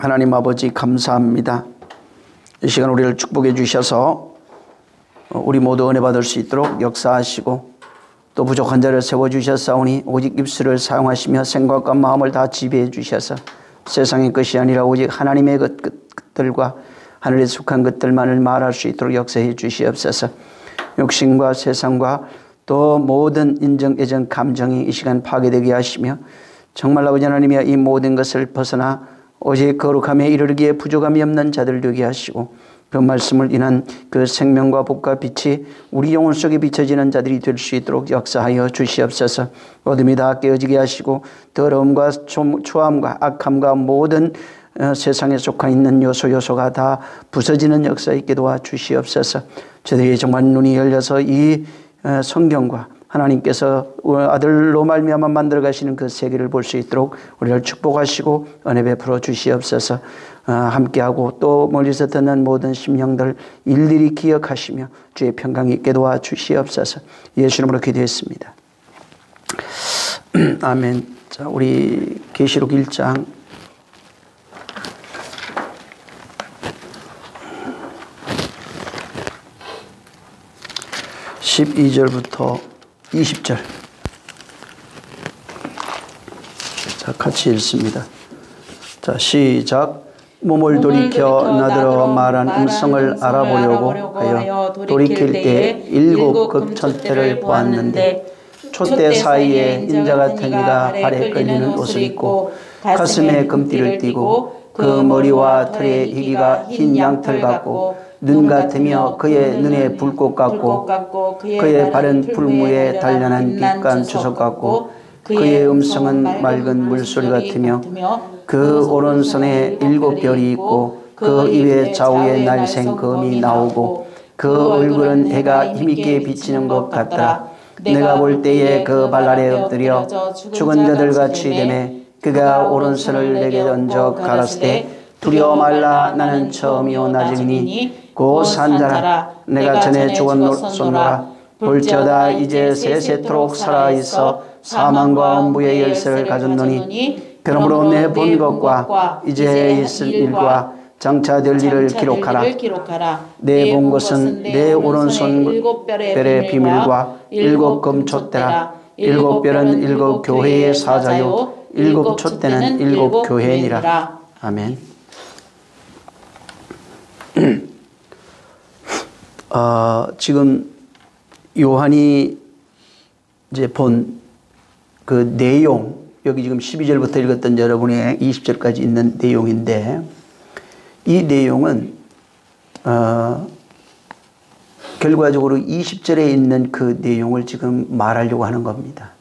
하나님 아버지 감사합니다. 이 시간 우리를 축복해 주셔서 우리 모두 은혜 받을 수 있도록 역사하시고 또 부족한 자를 세워주셨사오니 오직 입술을 사용하시며 생각과 마음을 다 지배해 주셔서 세상의 것이 아니라 오직 하나님의 것들과 하늘에 속한 것들만을 말할 수 있도록 역사해 주시옵소서. 욕심과 세상과 또 모든 인정, 애정, 감정이 이 시간 파괴되게 하시며 정말 아버지 하나님이여 이 모든 것을 벗어나 오직 거룩함에 이르기에 부족함이 없는 자들 되게 하시고 그 말씀을 인한 그 생명과 복과 빛이 우리 영혼 속에 비춰지는 자들이 될 수 있도록 역사하여 주시옵소서. 어둠이 다 깨어지게 하시고 더러움과 초함과 악함과 모든 세상에 속해 있는 요소가 다 부서지는 역사 있게 도와주시옵소서. 저들이 정말 눈이 열려서 이 성경과 하나님께서 아들로 말미암아 만들어 가시는 그 세계를 볼 수 있도록 우리를 축복하시고 은혜 베풀어 주시옵소서. 함께하고 또 멀리서 듣는 모든 심령들 일일이 기억하시며 주의 평강이 있게 도와주시옵소서. 예수 이름으로 기도했습니다. 아멘. 자, 우리 계시록 1장 12절부터 20절. 자, 같이 읽습니다. 자, 시작. 몸을 돌이켜 나더러 말한 음성을 알아보려고 하여 돌이킬 때에 7 급천대를 보았는데 촛대 사이에 인자 같은 이가 발에 끌리는 옷을 입고 가슴에 금띠를 띠고 그 머리와 털에 희기가 흰 양털 같고 눈 같으며 그의 눈에 불꽃 같고 그의 발은 풀무에 단련한 빛간 주석 같고 그의 음성은 맑은 물소리 같으며 그 오른손에 7 별이 있고 그 입에 좌우에 날생 검이 나오고 그 얼굴은 해가 힘있게 비치는 것 같더라. 내가 볼 때에 그 발 아래 엎드려 죽은 자들 같이 되매 그가 오른손을 내게 던져 가라사대 두려워 말라. 나는 처음이요 나중이니 곧 산자라. 내가 전에 죽었노라. 볼지어다 이제 세세토록 살아있어 사망과 엄부의 열쇠를 가졌노니 그러므로 내 본 것과 이제 있을 일과 장차 될 일을 기록하라. 내 본 것은 내 오른손 7별의 비밀과 7 금촛대라. 7별은 7 교회의 사자요 7 촛대는 7 교회니라. 아멘. 지금 요한이 이제 본 그 내용, 여기 지금 12절부터 읽었던 여러분의 20절까지 있는 내용인데 이 내용은 결과적으로 20절에 있는 그 내용을 지금 말하려고 하는 겁니다.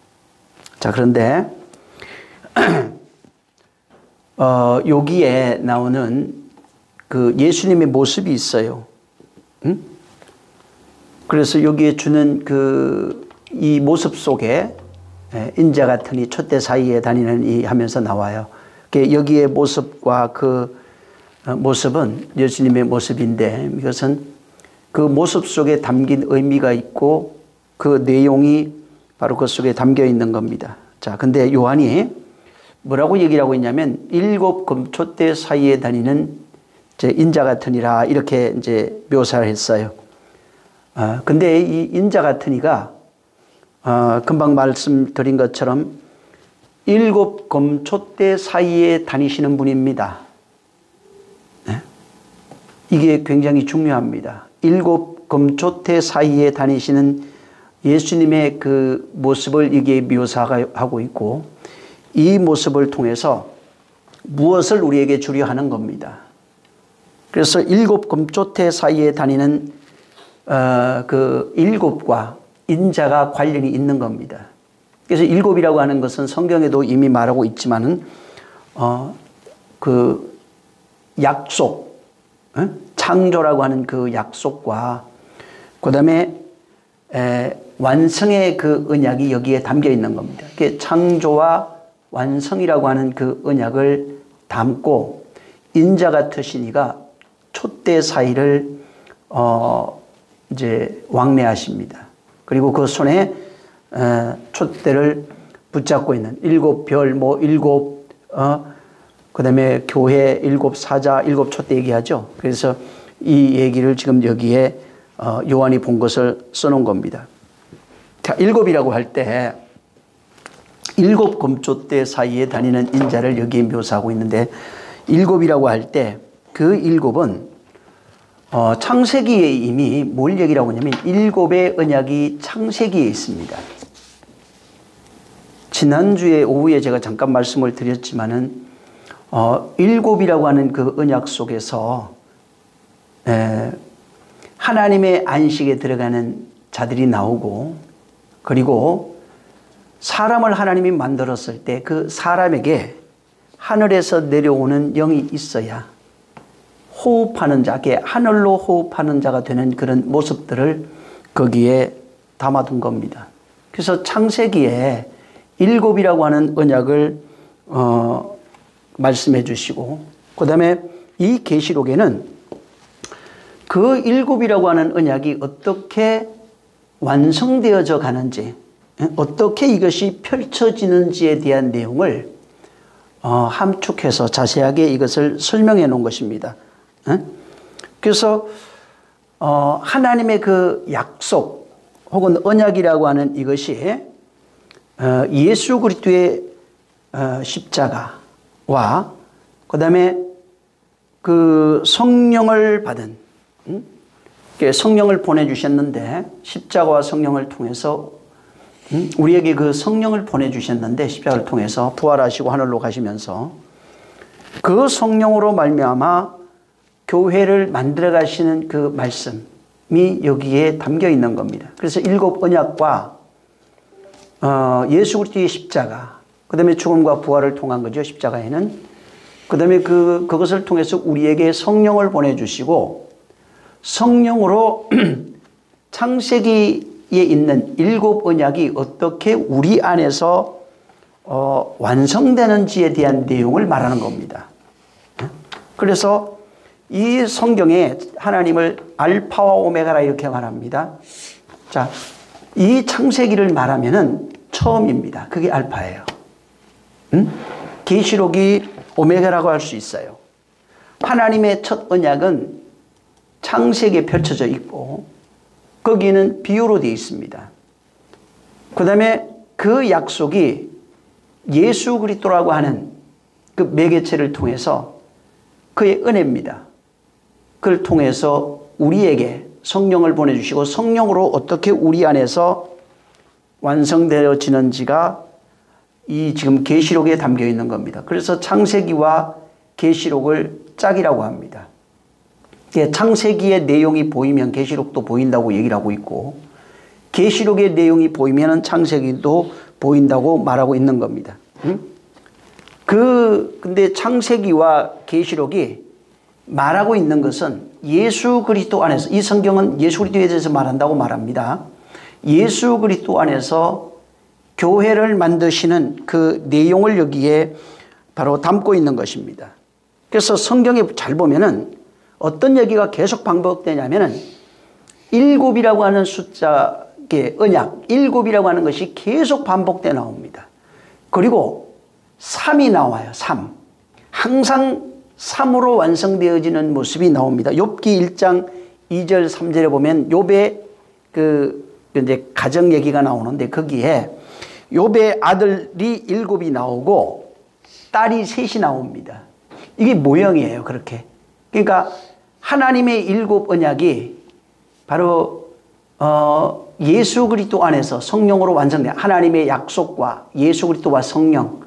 자, 그런데 여기에 나오는 그 예수님의 모습이 있어요. 응? 그래서 여기에 주는 이 모습 속에 인자 같으니 촛대 사이에 다니는 이 하면서 나와요. 여기에 모습과 그 모습은 예수님의 모습인데 이것은 그 모습 속에 담긴 의미가 있고 그 내용이 바로 그 속에 담겨 있는 겁니다. 자, 근데 요한이 뭐라고 얘기를 하고 있냐면 7 금촛대 사이에 다니는 인자 같으니라 이렇게 이제 묘사를 했어요. 근데 이 인자 같은 이가 금방 말씀드린 것처럼 7 금촛대 사이에 다니시는 분입니다. 네? 이게 굉장히 중요합니다. 7 금촛대 사이에 다니시는 예수님의 그 모습을 이게 묘사하고 있고 이 모습을 통해서 무엇을 우리에게 주려 하는 겁니다. 그래서 7 금촛대 사이에 다니는 그 7과 인자가 관련이 있는 겁니다. 그래서 7이라고 하는 것은 성경에도 이미 말하고 있지만은 그 약속, 창조라고 하는 그 약속과 그다음에 완성의 그 언약이 여기에 담겨 있는 겁니다. 창조와 완성이라고 하는 그 언약을 담고 인자 같으신 이가 촛대 사이를 이제 왕래하십니다. 그리고 그 손에 촛대를 붙잡고 있는 7 별, 7 그 다음에 교회 일곱 사자, 일곱 촛대 얘기하죠. 그래서 이 얘기를 지금 여기에 요한이 본 것을 써놓은 겁니다. 자, 일곱이라고 할 때 일곱 금촛대 사이에 다니는 인자를 여기에 묘사하고 있는데, 일곱이라고 할 때 그 일곱은 창세기에 이미 뭘 얘기라고 하냐면 일곱의 언약이 창세기에 있습니다. 지난주에 오후에 제가 잠깐 말씀을 드렸지만은 일곱이라고 하는 그 언약 속에서 하나님의 안식에 들어가는 자들이 나오고, 그리고 사람을 하나님이 만들었을 때 그 사람에게 하늘에서 내려오는 영이 있어야 호흡하는 자, 하늘로 호흡하는 자가 되는 그런 모습들을 거기에 담아둔 겁니다. 그래서 창세기에 일곱이라고 하는 언약을 말씀해 주시고, 그 다음에 이 계시록에는 그 일곱이라고 하는 언약이 어떻게 완성되어져 가는지, 어떻게 이것이 펼쳐지는지에 대한 내용을 함축해서 자세하게 이것을 설명해 놓은 것입니다. 그래서 하나님의 그 약속 혹은 언약이라고 하는 이것이 예수 그리스도의 십자가와 그 다음에 그 성령을 받은, 성령을 보내주셨는데, 십자가와 성령을 통해서 우리에게 그 성령을 보내주셨는데, 십자가를 통해서 부활하시고 하늘로 가시면서 그 성령으로 말미암아 교회를 만들어 가시는 그 말씀이 여기에 담겨 있는 겁니다. 그래서 일곱 언약과 예수 그리스도의 십자가, 그 다음에 죽음과 부활을 통한 거죠, 십자가에는. 그 다음에 그것을 통해서 우리에게 성령을 보내주시고, 성령으로 창세기에 있는 일곱 언약이 어떻게 우리 안에서 완성되는지에 대한 내용을 말하는 겁니다. 그래서 이 성경에 하나님을 알파와 오메가라 이렇게 말합니다. 자, 이 창세기를 말하면은 처음입니다. 그게 알파예요. 계시록이 오메가라고 할 수 있어요. 하나님의 첫 언약은 창세기에 펼쳐져 있고 거기는 비유로 되어 있습니다. 그 다음에 그 약속이 예수 그리스도라고 하는 그 매개체를 통해서 그의 은혜입니다. 그를 통해서 우리에게 성령을 보내주시고 성령으로 어떻게 우리 안에서 완성되어지는지가 이 지금 계시록에 담겨 있는 겁니다. 그래서 창세기와 계시록을 짝이라고 합니다. 창세기의 내용이 보이면 계시록도 보인다고 얘기를 하고 있고, 계시록의 내용이 보이면 창세기도 보인다고 말하고 있는 겁니다. 근데 창세기와 계시록이 말하고 있는 것은 예수 그리스도 안에서, 이 성경은 예수 그리스도에 대해서 말한다고 말합니다. 예수 그리스도 안에서 교회를 만드시는 그 내용을 여기에 바로 담고 있는 것입니다. 그래서 성경에 잘 보면은 어떤 얘기가 계속 반복되냐면은 일곱이라고 하는 숫자의 언약, 일곱이라고 하는 것이 계속 반복되어 나옵니다. 그리고 3이 나와요. 3. 항상 3으로 완성되어지는 모습이 나옵니다. 욥기 1장 2절 3절에 보면 욥의 이제 가정 얘기가 나오는데 거기에 욥의 아들이 7이 나오고 딸이 3이 나옵니다. 이게 모형이에요. 그렇게. 그러니까 하나님의 7 언약이 바로 예수 그리스도 안에서 성령으로 완성된 하나님의 약속과 예수 그리스도와 성령,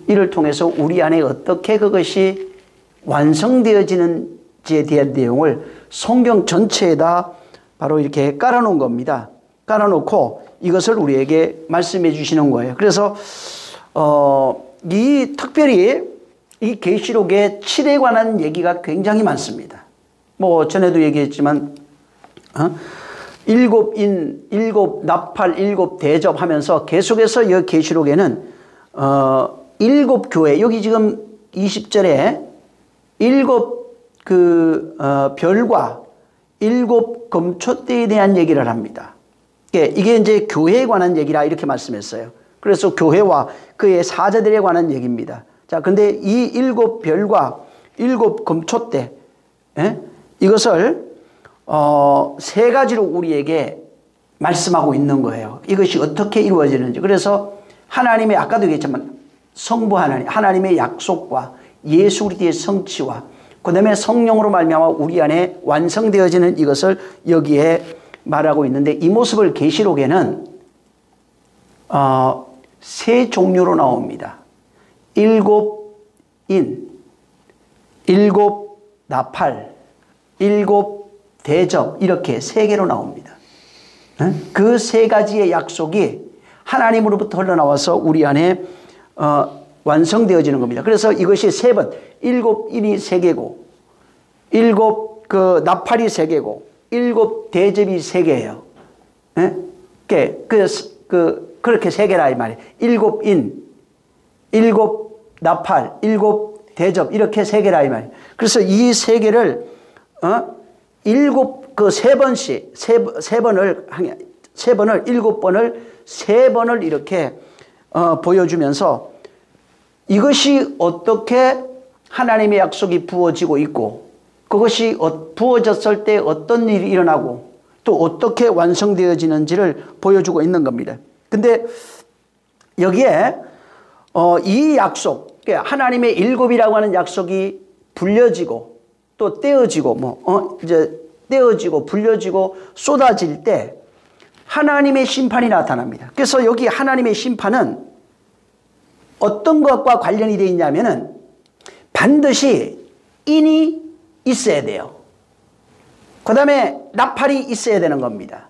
이를 통해서 우리 안에 어떻게 그것이 완성되어지는지에 대한 내용을 성경 전체에다 바로 이렇게 깔아놓은 겁니다. 깔아놓고 이것을 우리에게 말씀해 주시는 거예요. 그래서 특별히 이 계시록의 7에 관한 얘기가 굉장히 많습니다. 뭐 전에도 얘기했지만 일곱 인, 일곱 나팔, 일곱 대접 하면서 계속해서 이 계시록에는 일곱 교회, 여기 지금 20절에 일곱 별과 일곱 금촛대에 대한 얘기를 합니다. 이게 이제 교회에 관한 얘기라 이렇게 말씀했어요. 그래서 교회와 그의 사자들에 관한 얘기입니다. 자, 근데 이 7별과 7금초대, 예? 이것을 세 가지로 우리에게 말씀하고 있는 거예요. 이것이 어떻게 이루어지는지. 그래서 하나님의, 아까도 얘기했지만 성부 하나님의 약속과 예수 그리스도의 성취와 그 다음에 성령으로 말미암아 우리 안에 완성되어지는 이것을 여기에 말하고 있는데, 이 모습을 계시록에는 세 종류로 나옵니다. 7인, 7나팔, 7대접, 이렇게 세 개로 나옵니다. 그 세 가지의 약속이 하나님으로부터 흘러나와서 우리 안에 완성되어지는 겁니다. 그래서 이것이 세 번, 7인이 세 개고, 7나팔이 세 개고, 7대접이 세 개예요. 그렇게 세 개라 이 말이에요. 7인, 7나팔, 7대접, 이렇게 세 개라 이 말이에요. 그래서 이 세 개를 세 번씩, 세 번을 7번을 세 번을 이렇게 보여주면서 이것이 어떻게 하나님의 약속이 부어지고 있고, 그것이 부어졌을 때 어떤 일이 일어나고 또 어떻게 완성되어지는지를 보여주고 있는 겁니다. 근데 여기에 이 약속, 하나님의 7이라고 하는 약속이 불려지고 또 떼어지고 떼어지고 불려지고 쏟아질 때 하나님의 심판이 나타납니다. 그래서 여기 하나님의 심판은 어떤 것과 관련이 되어 있냐면은 반드시 인이 있어야 돼요. 그 다음에 나팔이 있어야 되는 겁니다.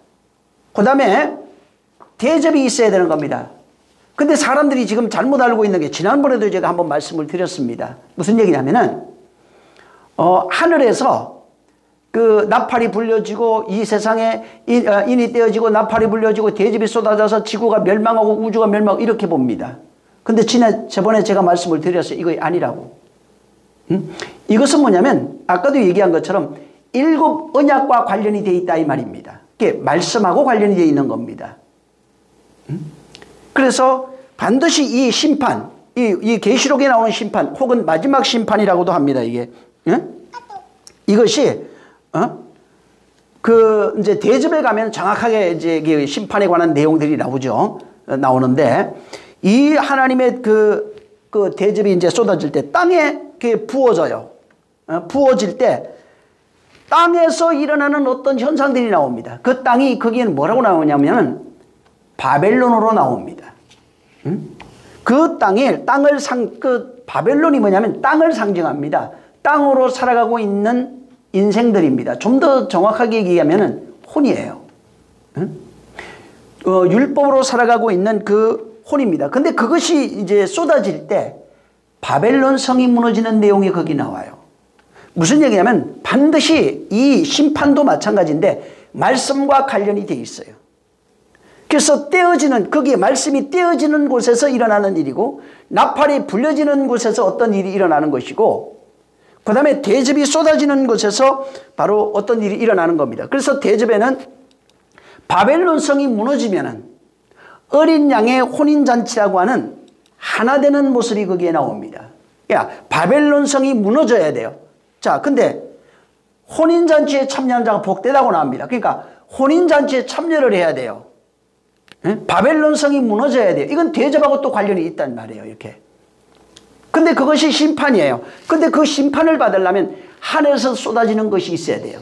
그 다음에 대접이 있어야 되는 겁니다. 근데 사람들이 지금 잘못 알고 있는 게, 지난번에도 제가 한번 말씀을 드렸습니다. 무슨 얘기냐면은 하늘에서 그 나팔이 불려지고 이 세상에 인이 떼어지고 나팔이 불려지고 대접이 쏟아져서 지구가 멸망하고 우주가 멸망하고 이렇게 봅니다. 근데 저번에 제가 말씀을 드렸어요. 이거 아니라고. 이것은 뭐냐면 아까도 얘기한 것처럼 7 언약과 관련이 되어 있다 이 말입니다. 이게 말씀하고 관련이 되어 있는 겁니다. 그래서 반드시 이 심판, 이 계시록에 나오는 심판 혹은 마지막 심판이라고도 합니다. 이게 이것이 이제 대접에 가면 정확하게 이제 심판에 관한 내용들이 나오는데, 이 하나님의 그 대접이 이제 쏟아질 때 땅에 부어져요. 부어질 때 땅에서 일어나는 어떤 현상들이 나옵니다. 그 땅이 거기에는 뭐라고 나오냐면 바벨론으로 나옵니다. 그 바벨론이 뭐냐면 땅을 상징합니다. 땅으로 살아가고 있는 인생들입니다. 좀 더 정확하게 얘기하면 혼이에요. 율법으로 살아가고 있는 그 혼입니다. 근데 그것이 이제 쏟아질 때 바벨론 성이 무너지는 내용이 거기 나와요. 무슨 얘기냐면 반드시 이 심판도 마찬가지인데 말씀과 관련이 되어 있어요. 그래서 거기에 말씀이 떼어지는 곳에서 일어나는 일이고, 나팔이 불려지는 곳에서 어떤 일이 일어나는 것이고, 그 다음에 대접이 쏟아지는 곳에서 바로 어떤 일이 일어나는 겁니다. 그래서 대접에는 바벨론 성이 무너지면은 어린 양의 혼인잔치라고 하는 하나 되는 모습이 거기에 나옵니다. 바벨론 성이 무너져야 돼요. 자, 근데 혼인잔치에 참여하는 자가 복되다고 나옵니다. 그러니까 혼인잔치에 참여를 해야 돼요. 바벨론 성이 무너져야 돼요. 이건 대접하고 또 관련이 있단 말이에요. 이렇게. 근데 그것이 심판이에요. 근데 그 심판을 받으려면 하늘에서 쏟아지는 것이 있어야 돼요.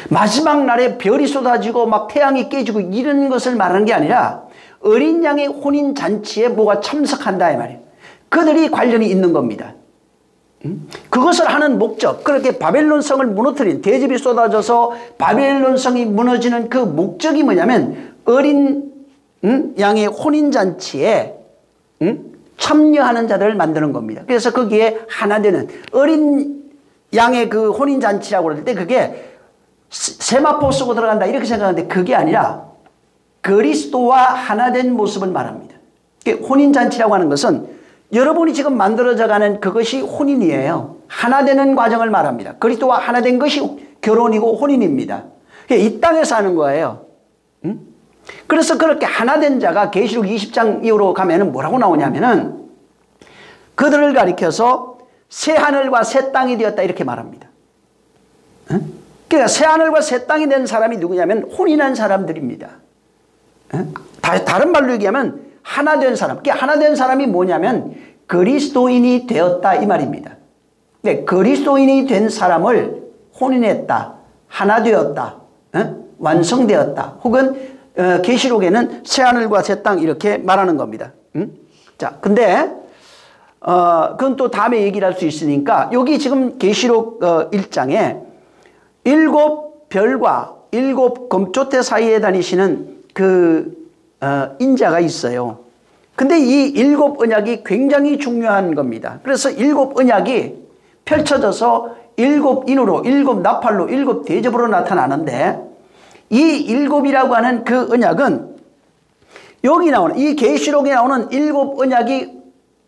마지막 날에 별이 쏟아지고 막 태양이 깨지고 이런 것을 말하는 게 아니라 어린 양의 혼인잔치에 뭐가 참석한다 이 말이에요. 그들이 관련이 있는 겁니다. 그것을 하는 목적, 그렇게 바벨론 성을 무너뜨린, 대접이 쏟아져서 바벨론 성이 무너지는 그 목적이 뭐냐면 어린 양의 혼인잔치에 참여하는 자들을 만드는 겁니다. 그래서 거기에 하나 되는 어린 양의 그 혼인잔치라고 그럴 때 그게 세마포 쓰고 들어간다 이렇게 생각하는데 그게 아니라 그리스도와 하나 된 모습을 말합니다. 혼인잔치라고 하는 것은 여러분이 지금 만들어져가는 그것이 혼인이에요. 하나 되는 과정을 말합니다. 그리스도와 하나 된 것이 결혼이고 혼인입니다. 이 땅에서 하는 거예요. 그래서 그렇게 하나 된 자가 계시록 20장 이후로 가면은 뭐라고 나오냐면은 그들을 가리켜서 새 하늘과 새 땅이 되었다 이렇게 말합니다. 그러니까 새 하늘과 새 땅이 된 사람이 누구냐면 혼인한 사람들입니다. 다른 말로 얘기하면 하나 된 사람. 하나 된 사람이 뭐냐면 그리스도인이 되었다 이 말입니다. 네, 그리스도인이 된 사람을 혼인했다, 하나 되었다, 완성되었다. 혹은 계시록에는 새 하늘과 새 땅 이렇게 말하는 겁니다. 자, 근데 그건 또 다음에 얘기를 할 수 있으니까 여기 지금 계시록 1장에 7별과 7금조대 사이에 다니시는 그 인자가 있어요. 근데 이 7언약이 굉장히 중요한 겁니다. 그래서 7언약이 펼쳐져서 7인으로 7나팔로 7대접으로 나타나는데 이 7이라고 하는 그 언약은 여기 나오는 이 계시록에 나오는 7언약이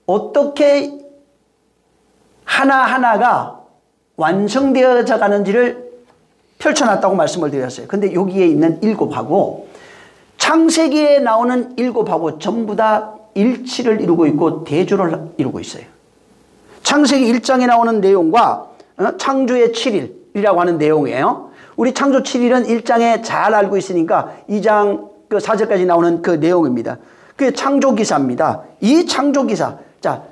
어떻게 하나하나가 완성되어져 가는지를 펼쳐놨다고 말씀을 드렸어요. 근데 여기에 있는 7하고 창세기에 나오는 7하고 전부 다 일치를 이루고 있고 대조를 이루고 있어요. 창세기 1장에 나오는 내용과 창조의 7일이라고 하는 내용이에요. 우리 창조 7일은 1장에 잘 알고 있으니까 2장 그 4절까지 나오는 그 내용입니다. 그게 창조기사입니다. 이 창조기사, 자,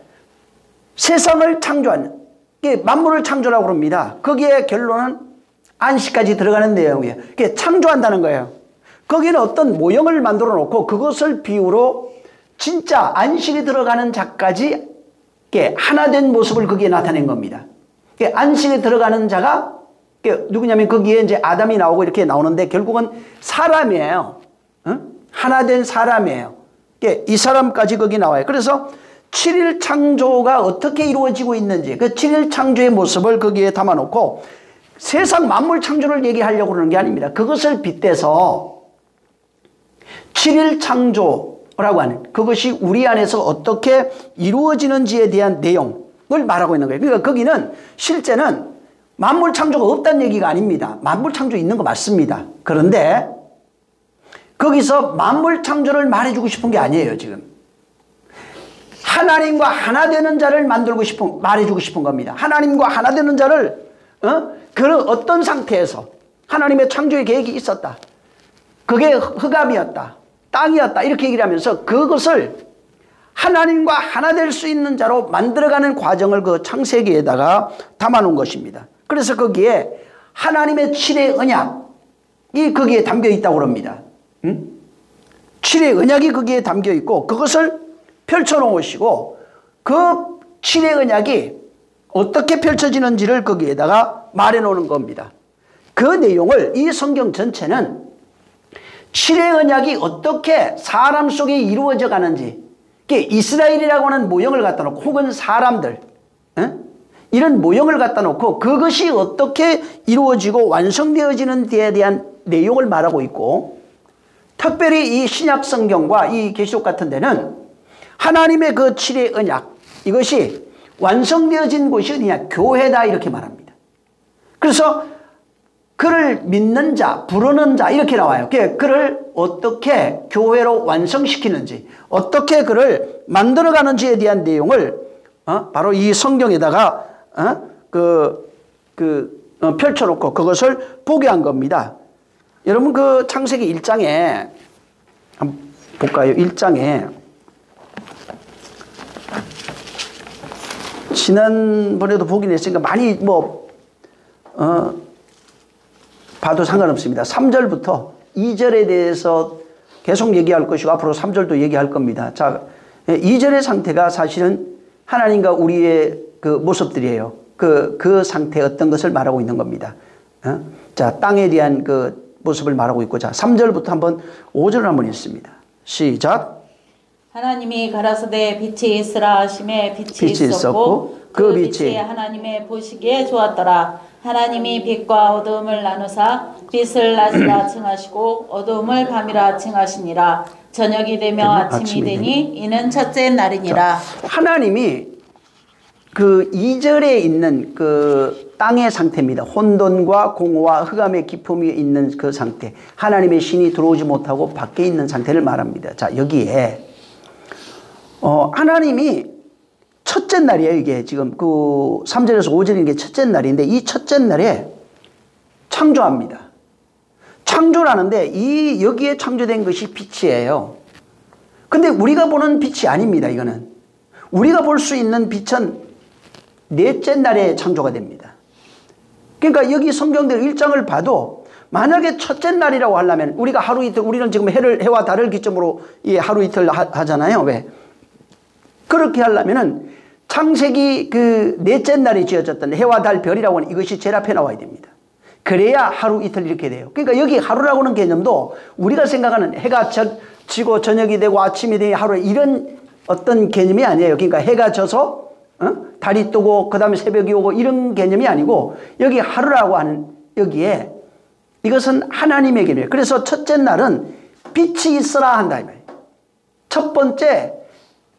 세상을 창조한, 만물을 창조라고 합니다. 거기에 결론은 안식까지 들어가는 내용이에요. 그게 창조한다는 거예요. 거기는 어떤 모형을 만들어 놓고 그것을 비유로 진짜 안식이 들어가는 자까지 하나 된 모습을 거기에 나타낸 겁니다. 안식에 들어가는 자가 누구냐면 거기에 이제 아담이 나오고 이렇게 나오는데 결국은 사람이에요. 하나 된 사람이에요. 이 사람까지 거기 나와요. 그래서 7일 창조가 어떻게 이루어지고 있는지 그 7일 창조의 모습을 거기에 담아놓고 세상 만물 창조를 얘기하려고 그러는 게 아닙니다. 그것을 빗대서 7일 창조라고 하는 그것이 우리 안에서 어떻게 이루어지는지에 대한 내용을 말하고 있는 거예요. 그러니까 거기는 실제는 만물 창조가 없다는 얘기가 아닙니다. 만물 창조 있는 거 맞습니다. 그런데 거기서 만물 창조를 말해주고 싶은 게 아니에요. 지금 하나님과 하나 되는 자를 말해주고 싶은 겁니다. 하나님과 하나 되는 자를 그런 어떤 상태에서 하나님의 창조의 계획이 있었다. 그게 흑암이었다. 땅이었다. 이렇게 얘기를 하면서 그것을 하나님과 하나 될 수 있는 자로 만들어가는 과정을 그 창세기에다가 담아놓은 것입니다. 그래서 거기에 하나님의 7의 언약이 거기에 담겨 있다고 합니다. 7의 언약이 거기에 담겨 있고 그것을 펼쳐놓으시고 그 7의 언약이 어떻게 펼쳐지는지를 거기에다가 말해놓는 겁니다. 그 내용을 이 성경 전체는 7의 언약이 어떻게 사람 속에 이루어져 가는지 이스라엘이라고 하는 모형을 갖다 놓고 혹은 사람들 이런 모형을 갖다 놓고 그것이 어떻게 이루어지고 완성되어지는 데에 대한 내용을 말하고 있고 특별히 이 신약 성경과 이 계시록 같은 데는 하나님의 그 7의 언약 이것이 완성되어진 곳이 어디냐? 교회다 이렇게 말합니다. 그래서 그를 믿는 자, 부르는 자 이렇게 나와요. 그를 어떻게 교회로 완성시키는지 어떻게 그를 만들어가는지에 대한 내용을 바로 이 성경에다가 펼쳐놓고 그것을 보게 한 겁니다. 여러분 그 창세기 1장에 한번 볼까요? 1장에 지난번에도 보긴 했으니까 많이 봐도 상관없습니다. 3절부터 2절에 대해서 계속 얘기할 것이고 앞으로 3절도 얘기할 겁니다. 자, 2절의 상태가 사실은 하나님과 우리의 그 모습들이에요. 그 상태 어떤 것을 말하고 있는 겁니다. 자, 땅에 대한 그 모습을 말하고 있고 자, 3절부터 한번 5절을 한번 읽습니다. 시작. 하나님이 가라사대 빛이 있으라 하심에 빛이 있었고 그 빛이 하나님의 보시기에 좋았더라. 하나님이 빛과 어두움을 나누사 빛을 낮이라 칭하시고 어두움을 밤이라 칭하시니라. 저녁이 되며 아침이 되니 이는 첫째 날이니라. 하나님이 그 2절에 있는 그 땅의 상태입니다. 혼돈과 공허와 흑암의 깊음이 있는 그 상태. 하나님의 신이 들어오지 못하고 밖에 있는 상태를 말합니다. 자, 여기에 하나님이 첫째 날이에요. 이게 지금 그 3절에서 5절인 게 첫째 날인데 이 첫째 날에 창조합니다. 창조를 하는데 이 여기에 창조된 것이 빛이에요. 근데 우리가 보는 빛이 아닙니다. 이거는 우리가 볼 수 있는 빛은 넷째 날에 창조가 됩니다. 그러니까 여기 성경대로 1장을 봐도 만약에 첫째 날이라고 하려면 우리가 하루 이틀, 우리는 지금 해와 달을 기점으로 하루 이틀 하잖아요. 왜? 그렇게 하려면은 창세기 그 넷째 날에 지어졌던 해와 달 별이라고 하는 이것이 제일 앞에 나와야 됩니다. 그래야 하루 이틀 이렇게 돼요. 그러니까 여기 하루라고 하는 개념도 우리가 생각하는 해가 지고 저녁이 되고 아침이 되고 하루 이런 어떤 개념이 아니에요. 그러니까 해가 져서 달이 뜨고 그 다음에 새벽이 오고 이런 개념이 아니고 여기 하루라고 하는 여기에 이것은 하나님의 개념이에요. 그래서 첫째 날은 빛이 있어라 한다 이 말이에요. 첫 번째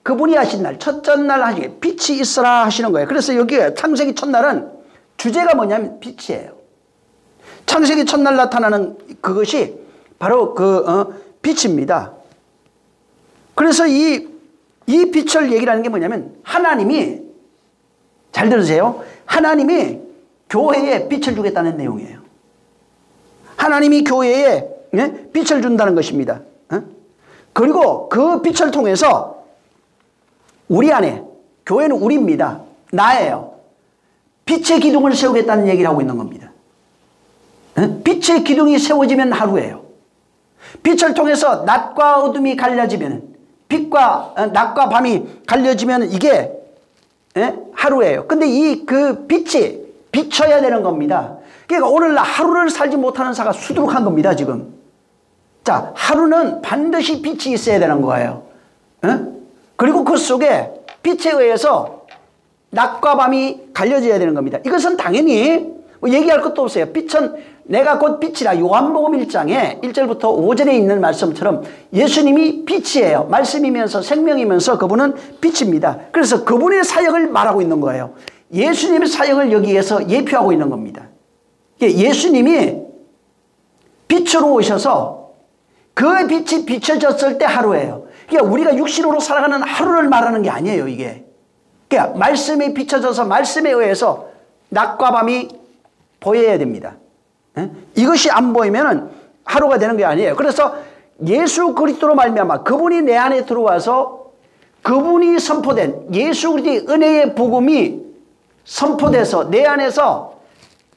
그분이 하신 날 첫째 날 하시게 빛이 있어라 하시는 거예요. 그래서 여기에 창세기 첫날은 주제가 뭐냐면 빛이에요. 창세기 첫날 나타나는 그것이 바로 빛입니다. 그래서 이 빛을 얘기를 하는 게 뭐냐면 하나님이 잘 들으세요. 하나님이 교회에 빛을 주겠다는 내용이에요. 하나님이 교회에 빛을 준다는 것입니다. 그리고 그 빛을 통해서 우리 안에 교회는 우리입니다. 나예요. 빛의 기둥을 세우겠다는 얘기를 하고 있는 겁니다. 빛의 기둥이 세워지면 하루예요. 빛을 통해서 낮과 어둠이 갈려지면 낮과 밤이 갈려지면 이게 하루예요. 근데 그 빛이 비춰야 되는 겁니다. 그러니까 오늘날 하루를 살지 못하는 사가 수두룩한 겁니다, 지금. 자, 하루는 반드시 빛이 있어야 되는 거예요. 그리고 그 속에 빛에 의해서 낮과 밤이 갈려져야 되는 겁니다. 이것은 당연히 얘기할 것도 없어요. 빛은 내가 곧 빛이라. 요한복음 1장에 1절부터 5절에 있는 말씀처럼 예수님이 빛이에요. 말씀이면서 생명이면서 그분은 빛입니다. 그래서 그분의 사역을 말하고 있는 거예요. 예수님의 사역을 여기에서 예표하고 있는 겁니다. 예수님이 빛으로 오셔서 그 빛이 비춰졌을 때 하루예요. 그러니까 우리가 육신으로 살아가는 하루를 말하는 게 아니에요, 이게. 그러니까 말씀이 비춰져서 말씀에 의해서 낮과 밤이 보여야 됩니다. 이것이 안 보이면 하루가 되는 게 아니에요. 그래서 예수 그리스도로 말미암아 그분이 내 안에 들어와서 그분이 선포된 예수 그리스도의 은혜의 복음이 선포돼서 내 안에서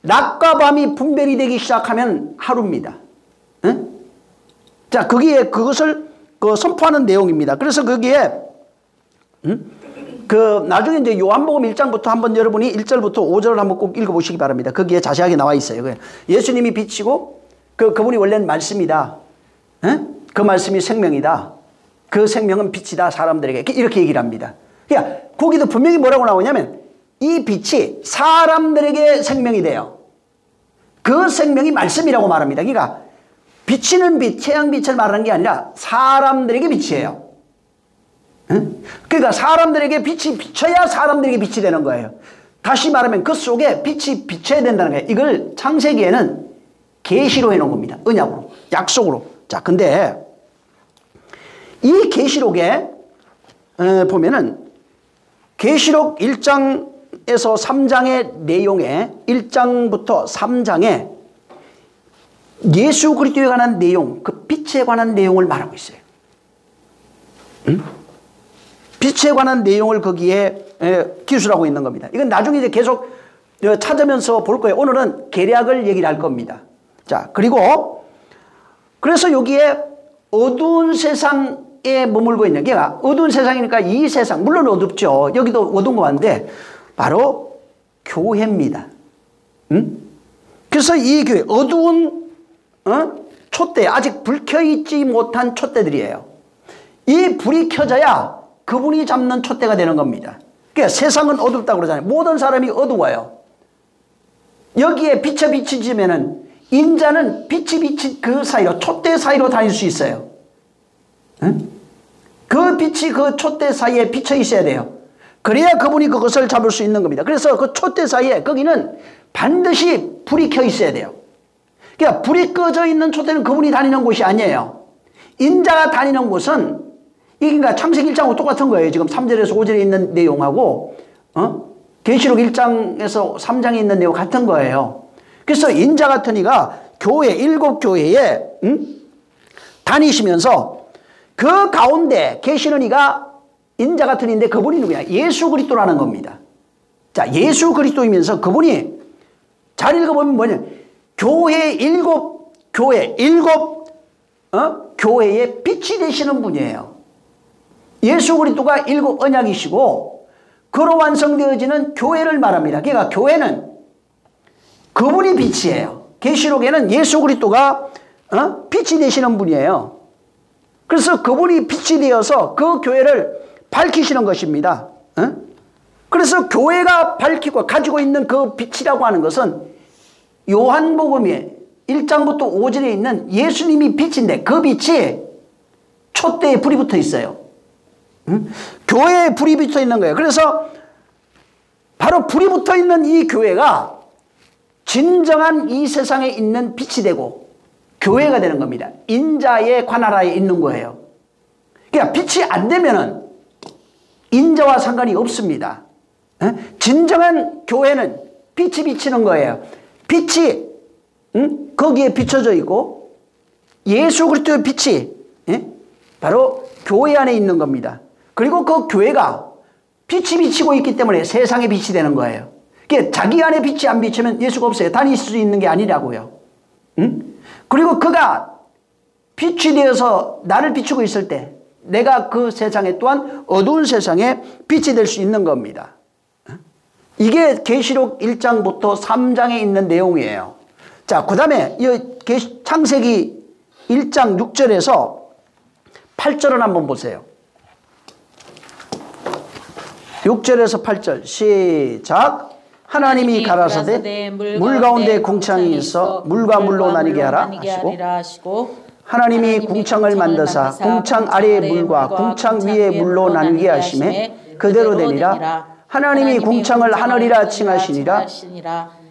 낮과 밤이 분별이 되기 시작하면 하루입니다. 자, 그것을 선포하는 내용입니다. 그래서 거기에 나중에 이제 요한복음 1장부터 한번 여러분이 1절부터 5절을 한번 꼭 읽어보시기 바랍니다. 거기에 자세하게 나와 있어요. 예수님이 빛이고 그분이 원래는 말씀이다. 그 말씀이 생명이다. 그 생명은 빛이다 사람들에게. 이렇게 얘기를 합니다. 그러니까 거기도 분명히 뭐라고 나오냐면 이 빛이 사람들에게 생명이 돼요. 그 생명이 말씀이라고 말합니다. 그러니까 비치는 빛, 태양빛을 말하는 게 아니라 사람들에게 빛이에요. 그러니까 사람들에게 빛이 비쳐야 사람들에게 빛이 되는 거예요. 다시 말하면 그 속에 빛이 비쳐야 된다는 거예요. 이걸 창세기에는 계시로 해놓은 겁니다. 언약으로, 약속으로. 자, 근데 이 계시록에 보면은 계시록 1장에서 3장의 내용에 1장부터 3장에 예수 그리스도에 관한 내용, 그 빛에 관한 내용을 말하고 있어요. 빛에 관한 내용을 거기에 기술하고 있는 겁니다. 이건 나중에 이제 계속 찾으면서 볼 거예요. 오늘은 계략을 얘기를 할 겁니다. 자, 그리고 그래서 여기에 어두운 세상에 머물고 있는 게 어두운 세상이니까 이 세상, 물론 어둡죠. 여기도 어두운 거 같은데 바로 교회입니다. 그래서 이 교회, 어두운 촛대, 아직 불 켜있지 못한 촛대들이에요. 이 불이 켜져야 그분이 잡는 촛대가 되는 겁니다. 그러니까 세상은 어둡다고 그러잖아요. 모든 사람이 어두워요. 여기에 빛에 비치지면은 인자는 빛이 그 사이로, 촛대 사이로 다닐 수 있어요. 그 빛이 그 촛대 사이에 비쳐 있어야 돼요. 그래야 그분이 그것을 잡을 수 있는 겁니다. 그래서 그 촛대 사이에 거기는 반드시 불이 켜 있어야 돼요. 그러니까 불이 꺼져 있는 촛대는 그분이 다니는 곳이 아니에요. 인자가 다니는 곳은 이게 그러니까 창세기 1장하고 똑같은 거예요. 지금 3절에서 5절에 있는 내용하고 계시록 1장에서 3장에 있는 내용 같은 거예요. 그래서 인자 같은 이가 교회, 7교회에 다니시면서 그 가운데 계시는 이가 인자 같은 이인데 그분이 누구냐? 예수 그리스도라는 겁니다. 자, 예수 그리스도이면서 그분이 잘 읽어보면 뭐냐? 교회의 교회의 빛이 되시는 분이에요. 예수 그리스도가 7 언약이시고 그로 완성되어지는 교회를 말합니다. 그러니까 교회는 그분이 빛이에요. 계시록에는 예수 그리스도가 빛이 되시는 분이에요. 그래서 그분이 빛이 되어서 그 교회를 밝히시는 것입니다. 그래서 교회가 밝히고 가지고 있는 그 빛이라고 하는 것은 요한복음에 1장부터 5절에 있는 예수님이 빛인데 그 빛이 촛대에 불이 붙어 있어요. 교회에 불이 붙어 있는 거예요. 그래서 바로 불이 붙어 있는 이 교회가 진정한 이 세상에 있는 빛이 되고 교회가 되는 겁니다. 인자의 관하라에 있는 거예요. 그러니까 빛이 안 되면은 인자와 상관이 없습니다. 진정한 교회는 빛이 비치는 거예요. 빛이 거기에 비춰져 있고 예수 그리스도의 빛이 바로 교회 안에 있는 겁니다. 그리고 그 교회가 빛이 비치고 있기 때문에 세상에 빛이 되는 거예요. 그러니까 자기 안에 빛이 안 비치면 예수가 없어요. 다닐 수 있는 게 아니라고요. 그리고 그가 빛이 되어서 나를 비추고 있을 때 내가 그 세상에 또한 어두운 세상에 빛이 될 수 있는 겁니다. 이게 계시록 1장부터 3장에 있는 내용이에요. 자, 그 다음에 창세기 1장 6절에서 8절을 한번 보세요. 6절에서 8절 시작. 하나님이 가라사대 물 가운데 궁창이 있어 물과 물로 나뉘게 하라 하시고 하나님이 궁창을 만드사 궁창 아래의 물과 궁창 위의 물로 나뉘게 하시매 그대로 되니라. 하나님이 궁창을 하늘이라 칭하시니라.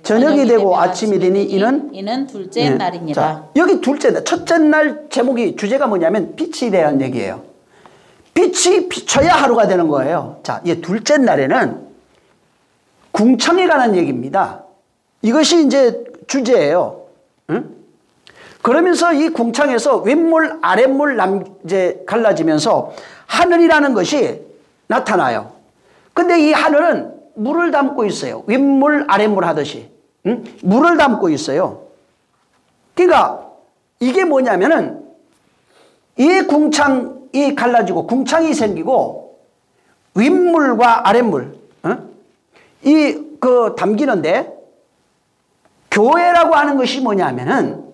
저녁이 되고 아침이 되니 이는 둘째 날이니라. 자, 여기 둘째 날, 첫째 날 제목이 주제가 뭐냐면 빛이 대한 얘기예요. 빛이 비춰야 하루가 되는 거예요. 자, 이 둘째 날에는 궁창에 관한 얘기입니다. 이것이 이제 주제예요. 그러면서 이 궁창에서 윗물, 아랫물 이제 갈라지면서 하늘이라는 것이 나타나요. 근데 이 하늘은 물을 담고 있어요. 윗물, 아랫물 하듯이. 물을 담고 있어요. 그러니까 이게 뭐냐면은 이 궁창이 갈라지고 궁창이 생기고 윗물과 아랫물 담기는데 교회라고 하는 것이 뭐냐면은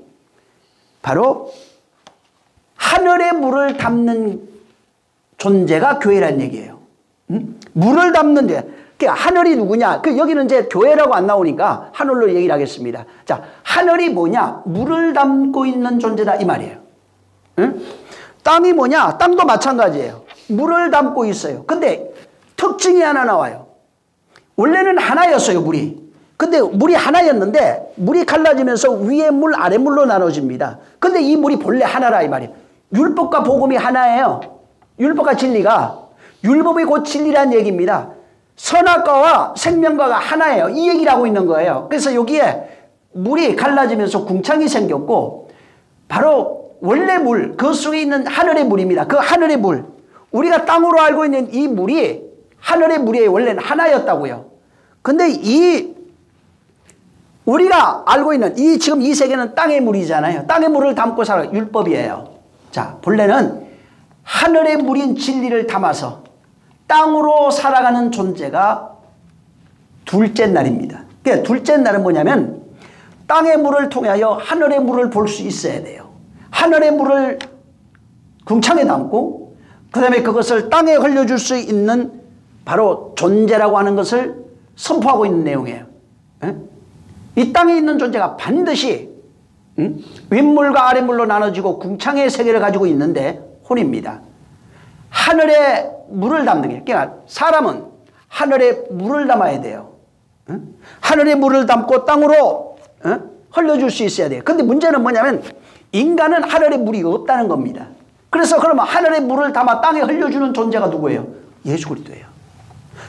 바로 하늘의 물을 담는 존재가 교회라는 얘기예요. 물을 담는 데 하늘이 누구냐? 여기는 이제 교회라고 안 나오니까 하늘로 얘기를 하겠습니다. 자, 하늘이 뭐냐? 물을 담고 있는 존재다 이 말이에요. 땅이 뭐냐? 땅도 마찬가지예요. 물을 담고 있어요. 근데 특징이 하나 나와요. 원래는 하나였어요, 물이. 근데 물이 하나였는데 물이 갈라지면서 위에 물, 아래 물로 나눠집니다. 근데 이 물이 본래 하나라 이 말이에요. 율법과 복음이 하나예요. 율법과 진리가. 율법이 곧 진리라는 얘기입니다. 선악과와 생명과가 하나예요. 이 얘기를 하고 있는 거예요. 그래서 여기에 물이 갈라지면서 궁창이 생겼고 바로 원래 물, 그 속에 있는 하늘의 물입니다. 그 하늘의 물. 우리가 땅으로 알고 있는 이 물이 하늘의 물이 원래는 하나였다고요. 근데 우리가 알고 있는 지금 이 세계는 땅의 물이잖아요. 땅의 물을 담고 살아 율법이에요. 자, 본래는 하늘의 물인 진리를 담아서 땅으로 살아가는 존재가 둘째 날입니다. 그러니까 둘째 날은 뭐냐면 땅의 물을 통하여 하늘의 물을 볼 수 있어야 돼요. 하늘의 물을 궁창에 담고 그 다음에 그것을 땅에 흘려줄 수 있는 바로 존재라고 하는 것을 선포하고 있는 내용이에요. 이 땅에 있는 존재가 반드시 윗물과 아랫물로 나눠지고 궁창의 세계를 가지고 있는데 혼입니다. 하늘에 물을 담는 게, 그러니까 사람은 하늘에 물을 담아야 돼요. 하늘에 물을 담고 땅으로 흘려줄 수 있어야 돼요. 근데 문제는 뭐냐면 인간은 하늘에 물이 없다는 겁니다. 그래서 그러면 하늘의 물을 담아 땅에 흘려주는 존재가 누구예요? 예수 그리스도예요.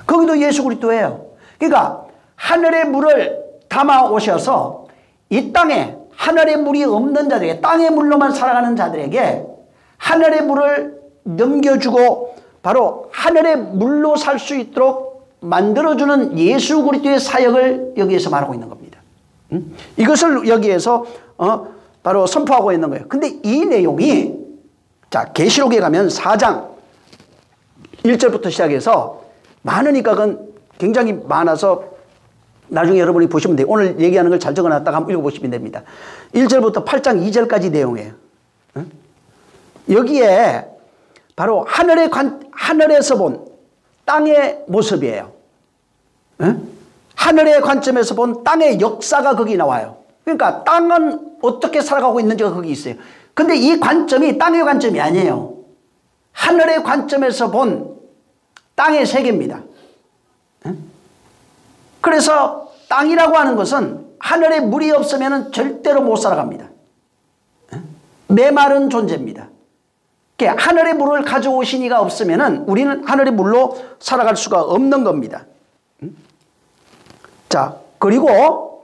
거기도 예수 그리스도예요. 그러니까 하늘의 물을 담아 오셔서 이 땅에 하늘의 물이 없는 자들에게, 땅의 물로만 살아가는 자들에게 하늘의 물을 넘겨주고 바로 하늘의 물로 살 수 있도록 만들어주는 예수 그리스도의 사역을 여기에서 말하고 있는 겁니다. 이것을 여기에서 바로 선포하고 있는 거예요. 근데 이 내용이 자 계시록에 가면 4장 1절부터 시작해서 많으니까 그건 굉장히 많아서 나중에 여러분이 보시면 돼요. 오늘 얘기하는 걸 잘 적어놨다가 한번 읽어보시면 됩니다. 1절부터 8장 2절까지 내용이에요. 여기에 바로 하늘에서 본 땅의 모습이에요. 하늘의 관점에서 본 땅의 역사가 거기 나와요. 그러니까 땅은 어떻게 살아가고 있는지가 거기 있어요. 근데 이 관점이 땅의 관점이 아니에요. 하늘의 관점에서 본 땅의 세계입니다. 그래서 땅이라고 하는 것은 하늘에 물이 없으면 절대로 못 살아갑니다. 메마른 존재입니다. 하늘의 물을 가져오신 이가 없으면 우리는 하늘의 물로 살아갈 수가 없는 겁니다. 자, 그리고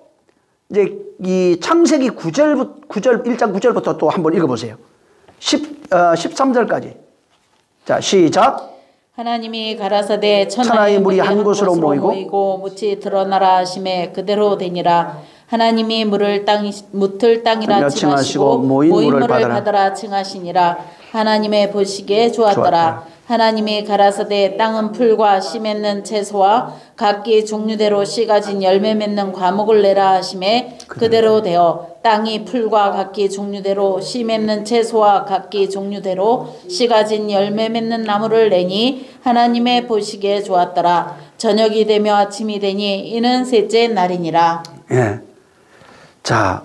이제 이 창세기 1장 9절부터 또 한번 읽어보세요. 13절까지. 자, 시작. 하나님이 가라사대 천하의 물이 한 곳으로 모이고 묻이 드러나라 하심에 그대로 되니라. 하나님이 물을 묻을 땅이라 칭하시고 모인 물을 받아라 칭하시니라. 하나님의 보시기에 좋았더라. 하나님이 가라사대 땅은 풀과 씨 맺는 채소와 각기 종류대로 씨 가진 열매 맺는 과목을 내라 하심에 그대로 되어 땅이 풀과 각기 종류대로 씨 맺는 채소와 각기 종류대로 씨 가진 열매 맺는 나무를 내니 하나님의 보시기에 좋았더라. 저녁이 되며 아침이 되니 이는 셋째 날이니라. 예. 자,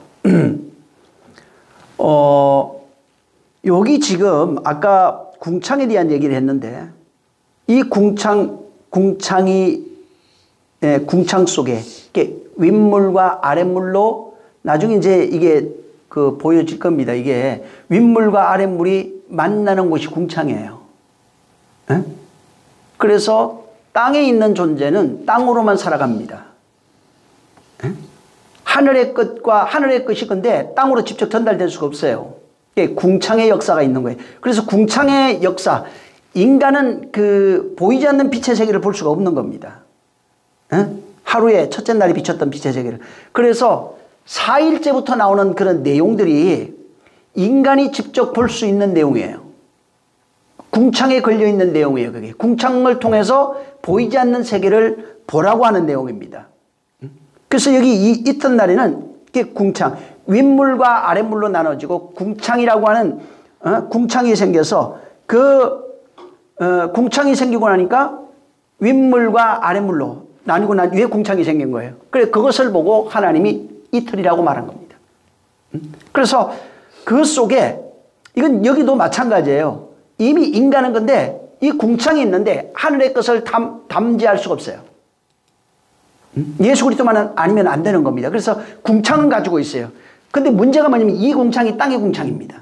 여기 지금 아까 궁창에 대한 얘기를 했는데 이 궁창 속에 윗물과 아랫물로 나중에 이제 이게 보여질 겁니다. 이게 윗물과 아랫물이 만나는 곳이 궁창이에요. 에? 그래서 땅에 있는 존재는 땅으로만 살아갑니다. 에? 하늘의 끝과 하늘의 끝이 근데 땅으로 직접 전달될 수가 없어요. 궁창의 역사가 있는 거예요. 그래서 궁창의 역사, 인간은 보이지 않는 빛의 세계를 볼 수가 없는 겁니다. 에? 하루에 첫째 날이 비쳤던 빛의 세계를. 그래서 4일째부터 나오는 그런 내용들이 인간이 직접 볼 수 있는 내용이에요. 궁창에 걸려있는 내용이에요. 그게 궁창을 통해서 보이지 않는 세계를 보라고 하는 내용입니다. 그래서 여기 이 이튿날에는 궁창, 윗물과 아랫물로 나눠지고 궁창이라고 하는 궁창이 생겨서 궁창이 생기고 나니까 윗물과 아랫물로 나뉘고 난 뒤에 궁창이 생긴 거예요. 그래 그것을 보고 하나님이 이틀이라고 말한 겁니다. 그래서 그 속에 이건 여기도 마찬가지예요. 이미 인간은 근데 이 궁창이 있는데 하늘의 것을 담지할 수가 없어요. 예수 그리스도만 아니면 안 되는 겁니다. 그래서 궁창은 가지고 있어요. 근데 문제가 뭐냐면 이 궁창이 땅의 궁창입니다.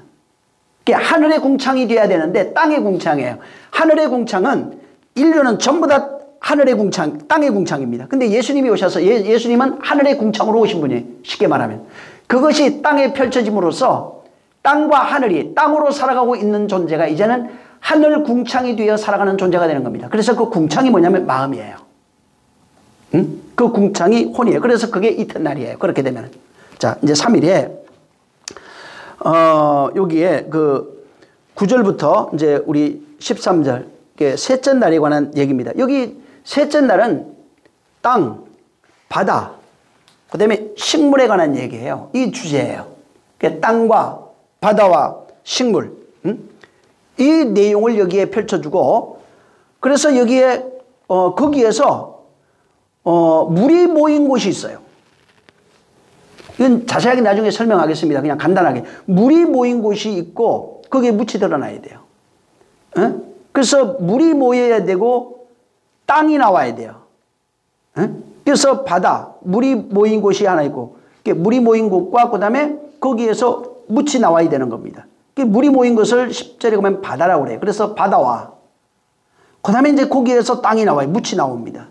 하늘의 궁창이 돼야 되는데 땅의 궁창이에요. 하늘의 궁창은 인류는 전부 다 하늘의 궁창, 땅의 궁창입니다. 근데 예수님이 오셔서 예수님은 하늘의 궁창으로 오신 분이에요. 쉽게 말하면. 그것이 땅에 펼쳐짐으로써 땅과 하늘이 땅으로 살아가고 있는 존재가 이제는 하늘 궁창이 되어 살아가는 존재가 되는 겁니다. 그래서 그 궁창이 뭐냐면 마음이에요. 그 궁창이 혼이에요. 그래서 그게 이튿날이에요. 그렇게 되면. 자, 이제 3일에, 여기에 9절부터 이제 우리 13절, 셋째 날에 관한 얘기입니다. 여기 셋째 날은 땅, 바다, 그 다음에 식물에 관한 얘기예요. 이 주제예요. 땅과 바다와 식물. 이 내용을 여기에 펼쳐주고, 그래서 여기에, 거기에서, 물이 모인 곳이 있어요. 이건 자세하게 나중에 설명하겠습니다. 그냥 간단하게. 물이 모인 곳이 있고, 거기에 묻이 드러나야 돼요. 그래서 물이 모여야 되고, 땅이 나와야 돼요. 그래서 바다, 물이 모인 곳이 하나 있고, 물이 모인 곳과 그 다음에 거기에서 묻이 나와야 되는 겁니다. 물이 모인 것을 10절에 보면 바다라고 그래요. 그래서 바다와 그 다음에 이제 거기에서 땅이 나와요. 묻이 나옵니다.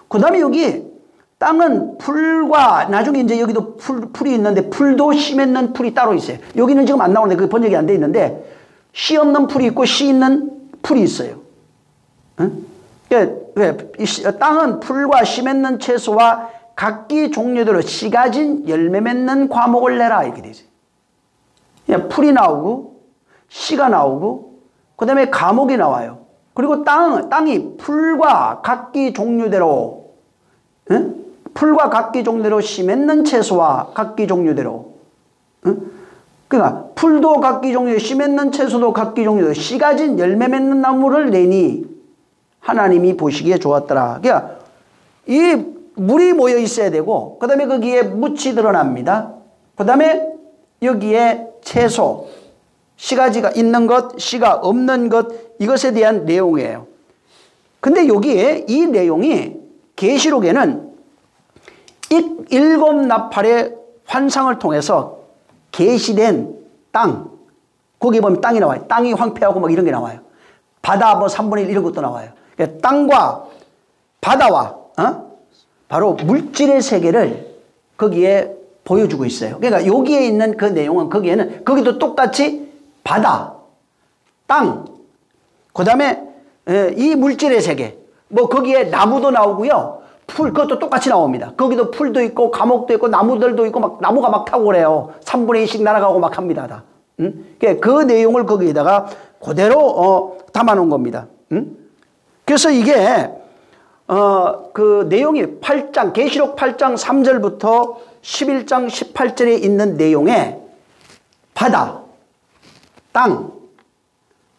그 다음에 여기 땅은 풀과 나중에 이제 여기도 풀이 있는데 풀도 씨 맺는 풀이 따로 있어요. 여기는 지금 안 나오는데 그 번역이 안 돼 있는데 씨 없는 풀이 있고 씨 있는 풀이 있어요. 응? 땅은 풀과 씨 맺는 채소와 각기 종류대로 씨 가진 열매 맺는 과목을 내라 이렇게 되지. 풀이 나오고 씨가 나오고 그 다음에 과목이 나와요. 그리고 땅이 풀과 각기 종류대로 응? 풀과 각기 종류대로 씨 맺는 채소와 각기 종류대로 응? 그러니까 풀도 각기 종류대로 씨 맺는 채소도 각기 종류대로 씨 가진 열매 맺는 나무를 내니 하나님이 보시기에 좋았더라. 그러니까 이 물이 모여 있어야 되고 그 다음에 거기에 묻이 드러납니다. 그 다음에 여기에 채소 씨가지가 있는 것 씨가 없는 것 이것에 대한 내용이에요. 근데 여기에 이 내용이 계시록에는 7 나팔의 환상을 통해서 계시된 땅 거기 보면 땅이 나와요. 땅이 황폐하고 막 이런 게 나와요. 바다 뭐 3분의 1 이런 것도 나와요. 그러니까 땅과 바다와 바로 물질의 세계를 거기에 보여주고 있어요. 그러니까 여기에 있는 그 내용은 거기도 똑같이 바다, 땅, 그 다음에 이 물질의 세계 뭐 거기에 나무도 나오고요. 풀 그것도 똑같이 나옵니다. 거기도 풀도 있고 감옥도 있고 나무들도 있고 막 나무가 막 타고 그래요. 3분의 1씩 날아가고 막 합니다. 다. 그 내용을 거기에다가 그대로 담아놓은 겁니다. 그래서 이게 그 내용이 8장 계시록 8장 3절부터 11장 18절에 있는 내용에 바다, 땅,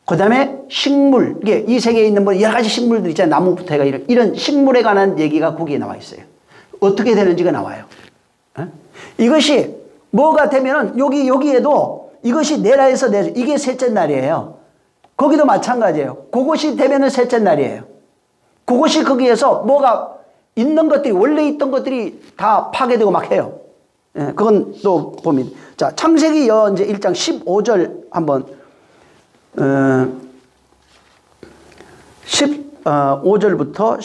그 다음에 식물, 이게 이 세계에 있는 뭐 여러 가지 식물들 있잖아요. 나무부터 해가 이런 식물에 관한 얘기가 거기에 나와 있어요. 어떻게 되는지가 나와요. 이것이 뭐가 되면은 여기에도 이것이 내라에서 이게 셋째 날이에요. 거기도 마찬가지예요. 그것이 되면은 셋째 날이에요. 그것이 거기에서 뭐가 있는 것들이 원래 있던 것들이 다 파괴되고 막 해요. 예, 그건 또 봅니다. 자, 창세기 이제 1장 15절 한번 15절부터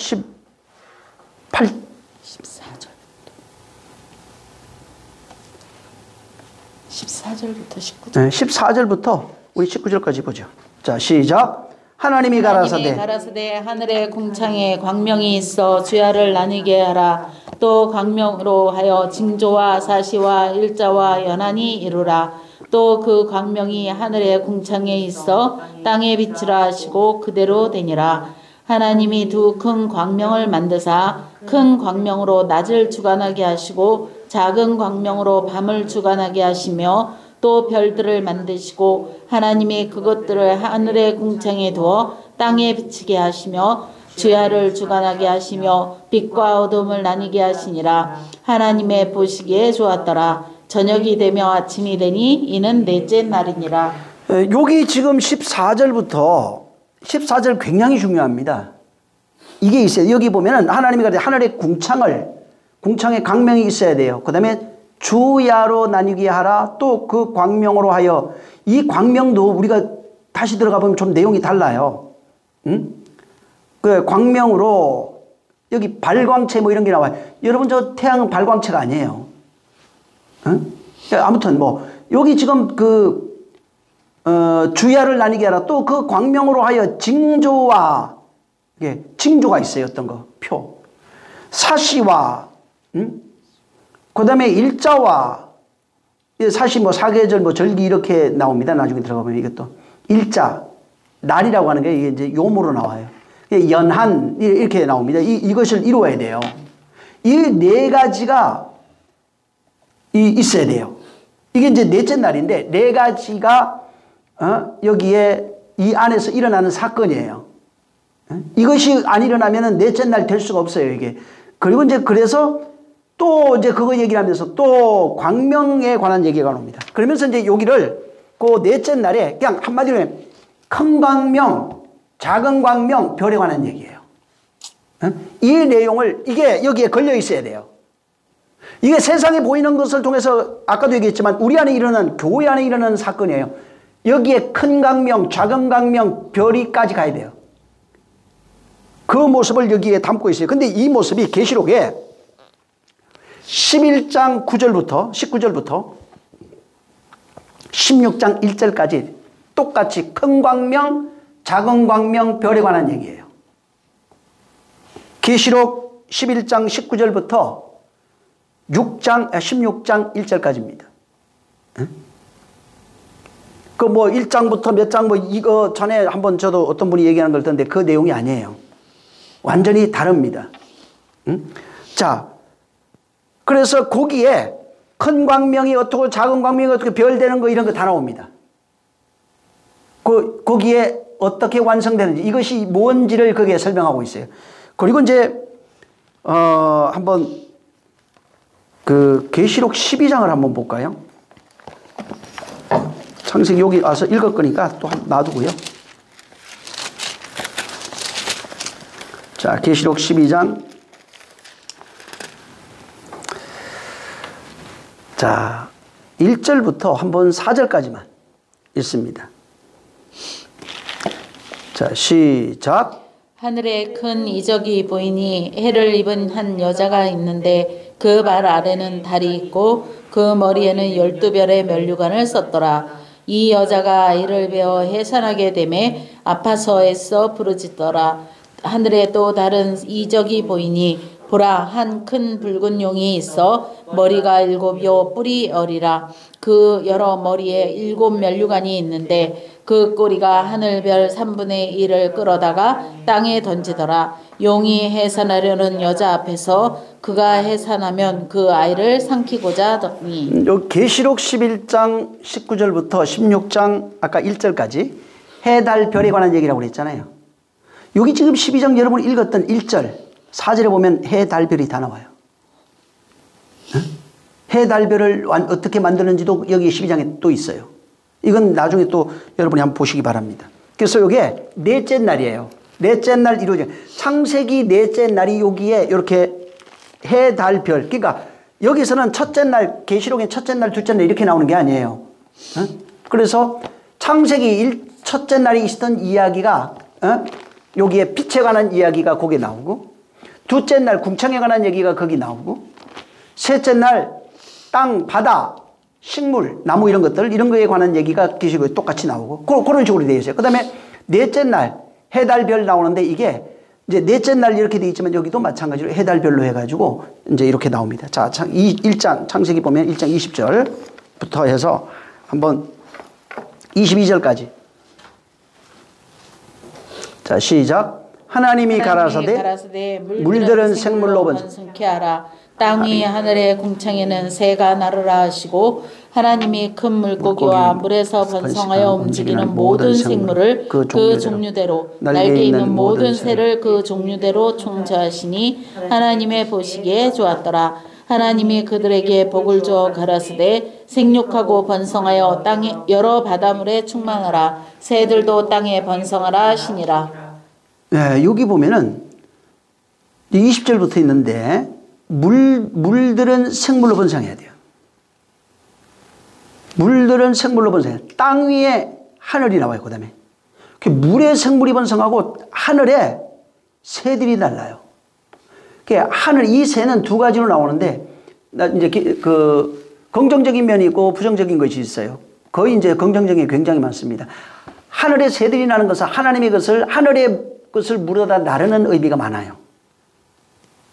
14절부터 19절. 네, 14절부터 우리 19절까지 보죠. 자, 시작. 하나님이 가라사대 하늘의 궁창에 광명이 있어 주야를 나뉘게 하라. 또 광명으로 하여 징조와 사시와 일자와 연한이 이루라. 또 그 광명이 하늘의 궁창에 있어 땅에 비치라 하시고 그대로 되니라. 하나님이 두 큰 광명을 만드사 큰 광명으로 낮을 주관하게 하시고 작은 광명으로 밤을 주관하게 하시며 또 별들을 만드시고 하나님이 그것들을 하늘의 궁창에 두어 땅에 비치게 하시며 주야를 주관하게 하시며 빛과 어둠을 나뉘게 하시니라. 하나님의 보시기에 좋았더라. 저녁이 되며 아침이 되니 이는 넷째 날이니라. 여기 지금 14절 굉장히 중요합니다. 이게 있어요. 여기 보면은 하나님이 하늘의 궁창에 광명이 있어야 돼요. 그 다음에 주야로 나뉘게 하라. 또 그 광명으로 하여 이 광명도 우리가 다시 들어가 보면 좀 내용이 달라요. 그 광명으로 여기 발광체 뭐 이런 게 나와요. 여러분 저 태양은 발광체가 아니에요. 아무튼 뭐 여기 지금 그 주야를 나뉘게 하라. 또 그 광명으로 하여 징조와 징조가 있어요. 어떤 거 표 사시와 그 다음에 일자와 사시 뭐 사계절 뭐 절기 이렇게 나옵니다. 나중에 들어가보면 이것도 일자 날이라고 하는 게 이게 이제 요모로 나와요. 연한 이렇게 나옵니다. 이것을 이루어야 돼요. 이 네 가지가 있어야 돼요. 이게 이제 넷째 날인데 네 가지가 여기에 이 안에서 일어나는 사건이에요. 이것이 안 일어나면은 넷째 날 될 수가 없어요. 이게 그리고 이제 그래서 또 이제 그거 얘기를 하면서 또 광명에 관한 얘기가 나옵니다. 그러면서 이제 여기를 그 넷째 날에 그냥 한마디로 큰 광명, 작은 광명, 별에 관한 얘기예요. 이 내용을 이게 여기에 걸려 있어야 돼요. 이게 세상에 보이는 것을 통해서 아까도 얘기했지만 우리 안에 일어나는 교회 안에 일어나는 사건이에요. 여기에 큰 광명, 작은 광명, 별이까지 가야 돼요. 그 모습을 여기에 담고 있어요. 근데 이 모습이 계시록에 11장 9절부터 19절부터 16장 1절까지 똑같이 큰 광명, 작은 광명, 별에 관한 얘기예요. 계시록 11장 19절부터 16장 1절까지입니다. 그 뭐 1장부터 몇 장 뭐 이거 전에 한번 저도 어떤 분이 얘기하는 걸 듣는데 그 내용이 아니에요. 완전히 다릅니다. 자, 그래서 거기에 큰 광명이 어떻고 작은 광명이 어떻게 별 되는 거 이런 거 다 나옵니다. 거기에 어떻게 완성되는지 이것이 뭔지를 거기에 설명하고 있어요. 그리고 이제 한번 그 계시록 12장을 한번 볼까요? 창세기 여기 와서 읽을 거니까 또 놔두고요. 자, 계시록 12장. 자, 1절부터 한번 4절까지만 읽습니다. 자, 시작. 하늘에 큰 이적이 보이니 해를 입은 한 여자가 있는데 그 발 아래는 달이 있고 그 머리에는 12별의 면류관을 썼더라. 이 여자가 아이를 베어 해산하게 되매 아파서 애써 부르짖더라. 하늘에 또 다른 이적이 보이니 보라, 한 큰 붉은 용이 있어 머리가 7요 뿔이 어리라. 그 여러 머리에 7 면류관이 있는데 그 꼬리가 하늘별 3분의 1을 끌어다가 땅에 던지더라. 용이 해산하려는 여자 앞에서 그가 해산하면 그 아이를 삼키고자 하더니. 계시록 11장 19절부터 16장 아까 1절까지 해, 달, 별에 관한 얘기라고 그랬잖아요. 여기 지금 12장 여러분이 읽었던 1절 4절에 보면 해, 달, 별이 다 나와요. 해, 달, 별을 어떻게 만드는지도 여기 12장에 또 있어요. 이건 나중에 또 여러분이 한번 보시기 바랍니다. 그래서 이게 넷째 날이에요. 넷째 날 이루어져. 창세기 넷째 날이 여기에 이렇게 해, 달, 별. 그러니까 여기서는 첫째 날, 계시록의 첫째 날, 둘째 날 이렇게 나오는 게 아니에요. 그래서 창세기 첫째 날이 있었던 이야기가 여기에 빛에 관한 이야기가 거기에 나오고, 둘째 날 궁창에 관한 얘기가 거기 나오고, 셋째 날 땅, 바다, 식물, 나무 이런 것들, 이런 거에 관한 얘기가 계시록에 똑같이 나오고, 그런 식으로 되어 있어요. 그 다음에 넷째 날, 해, 달, 별 나오는데 이게 이제 넷째 날 이렇게 되어 있지만 여기도 마찬가지로 해, 달, 별로 해가지고 이제 이렇게 나옵니다. 자, 1장, 창세기 보면 1장 20절부터 해서 한번 22절까지. 자, 시작. 하나님이 가라사대 물들은 생물로 번성케 하라. 땅 위 하늘의 궁창에는 새가 나르라 하시고 하나님이 큰 물고기와 물에서 번성하여 움직이는 모든 생물을 그 종류대로 날개 있는 모든 새를 그 종류대로 총자하시니 하나님의 보시기에 좋았더라. 하나님이 그들에게 복을 주어 가라사대 생육하고 번성하여 땅에 여러 바다물에 충만하라. 새들도 땅에 번성하라 하시니라. 네, 여기 보면은 20절부터 있는데 물들은 생물로 번성해야 돼요. 물들은 생물로 번성해야 돼요. 땅 위에 하늘이 나와요. 그 다음에 물에 생물이 번성하고 하늘에 새들이 날라요. 하늘, 이 새는 두 가지로 나오는데 이제 그 긍정적인 면이 있고 부정적인 것이 있어요. 거의 이제 긍정적인 게 굉장히 많습니다. 하늘에 새들이 나는 것은 하나님의 것을, 하늘의 것을 물어다 나르는 의미가 많아요.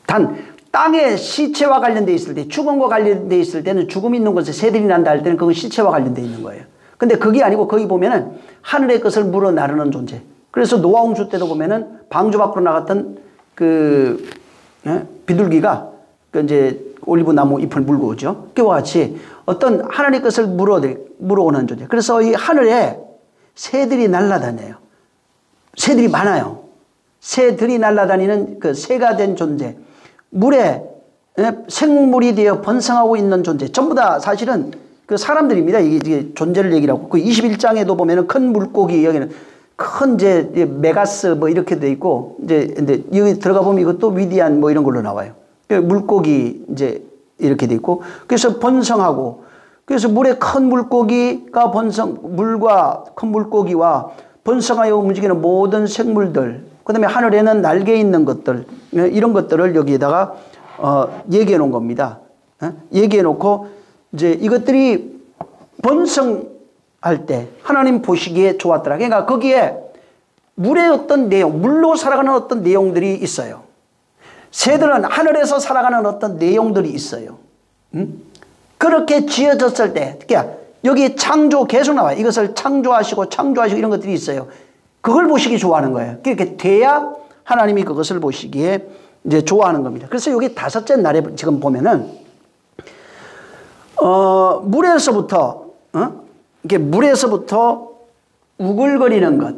단 땅에 시체와 관련되어 있을 때, 죽음과 관련되어 있을 때는 죽음 있는 곳에 새들이 난다 할 때는 그건 시체와 관련되어 있는 거예요. 근데 그게 아니고 거기 보면은 하늘의 것을 물어 나르는 존재. 그래서 노아 홍수 때도 보면은 방주 밖으로 나갔던 그 비둘기가 그 이제 올리브 나무 잎을 물고 오죠. 그와 같이 어떤 하나님의 것을 물어오는 존재. 그래서 이 하늘에 새들이 날아다녀요. 새들이 많아요. 새들이 날아다니는 그 새가 된 존재. 물에 생물이 되어 번성하고 있는 존재. 전부 다 사실은 그 사람들입니다. 이게 존재를 얘기를 하고. 그 21장에도 보면은 큰 물고기, 여기는 큰 이제 메가스 뭐 이렇게 돼 있고, 이제 여기 들어가 보면 이것도 위디안 뭐 이런 걸로 나와요. 물고기 이제 이렇게 돼 있고, 그래서 번성하고, 그래서 물에 큰 물고기가 물과 큰 물고기와 번성하여 움직이는 모든 생물들, 그 다음에 하늘에는 날개 있는 것들, 이런 것들을 여기에다가 얘기해 놓은 겁니다. 얘기해 놓고 이제 이것들이 번성할 때 하나님 보시기에 좋았더라. 그러니까 거기에 물의 어떤 내용, 물로 살아가는 어떤 내용들이 있어요. 새들은 하늘에서 살아가는 어떤 내용들이 있어요. 그렇게 지어졌을 때, 그러니까 여기 창조 계속 나와요. 이것을 창조하시고 이런 것들이 있어요. 그걸 보시기 좋아하는 거예요. 그렇게 돼야 하나님이 그것을 보시기에 이제 좋아하는 겁니다. 그래서 여기 다섯째 날에 지금 보면은 물에서부터 이게 물에서부터 우글거리는 것,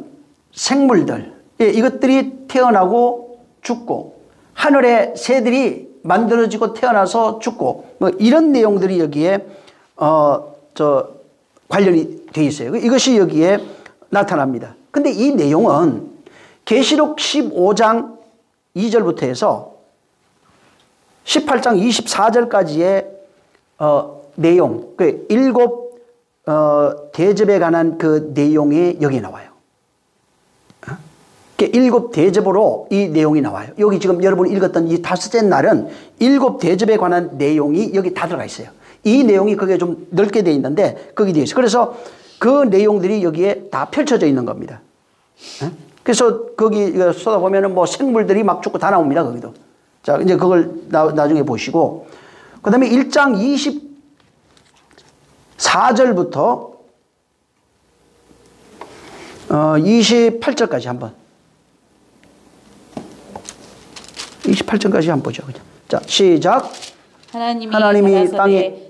생물들, 이것들이 태어나고 죽고 하늘의 새들이 만들어지고 태어나서 죽고 뭐 이런 내용들이 여기에 관련이 돼 있어요. 이것이 여기에 나타납니다. 근데 이 내용은 계시록 15장 2절부터 해서 18장 24절까지의 내용, 그 일곱 대접에 관한 그 내용이 여기 나와요. 일곱 대접으로 이 내용이 나와요. 여기 지금 여러분이 읽었던 이 다섯째 날은 일곱 대접에 관한 내용이 여기 다 들어가 있어요. 이 내용이 거기에 좀 넓게 되어 있는데 거기 되어 있어요. 그래서 그 내용들이 여기에 다 펼쳐져 있는 겁니다. 그래서 거기 쏟아보면은 뭐 생물들이 막 죽고 다 나옵니다. 거기도. 자, 이제 그걸 나중에 보시고. 그 다음에 1장 24절부터 28절까지 한번. 28절까지 한번 보죠. 그냥. 자, 시작. 하나님이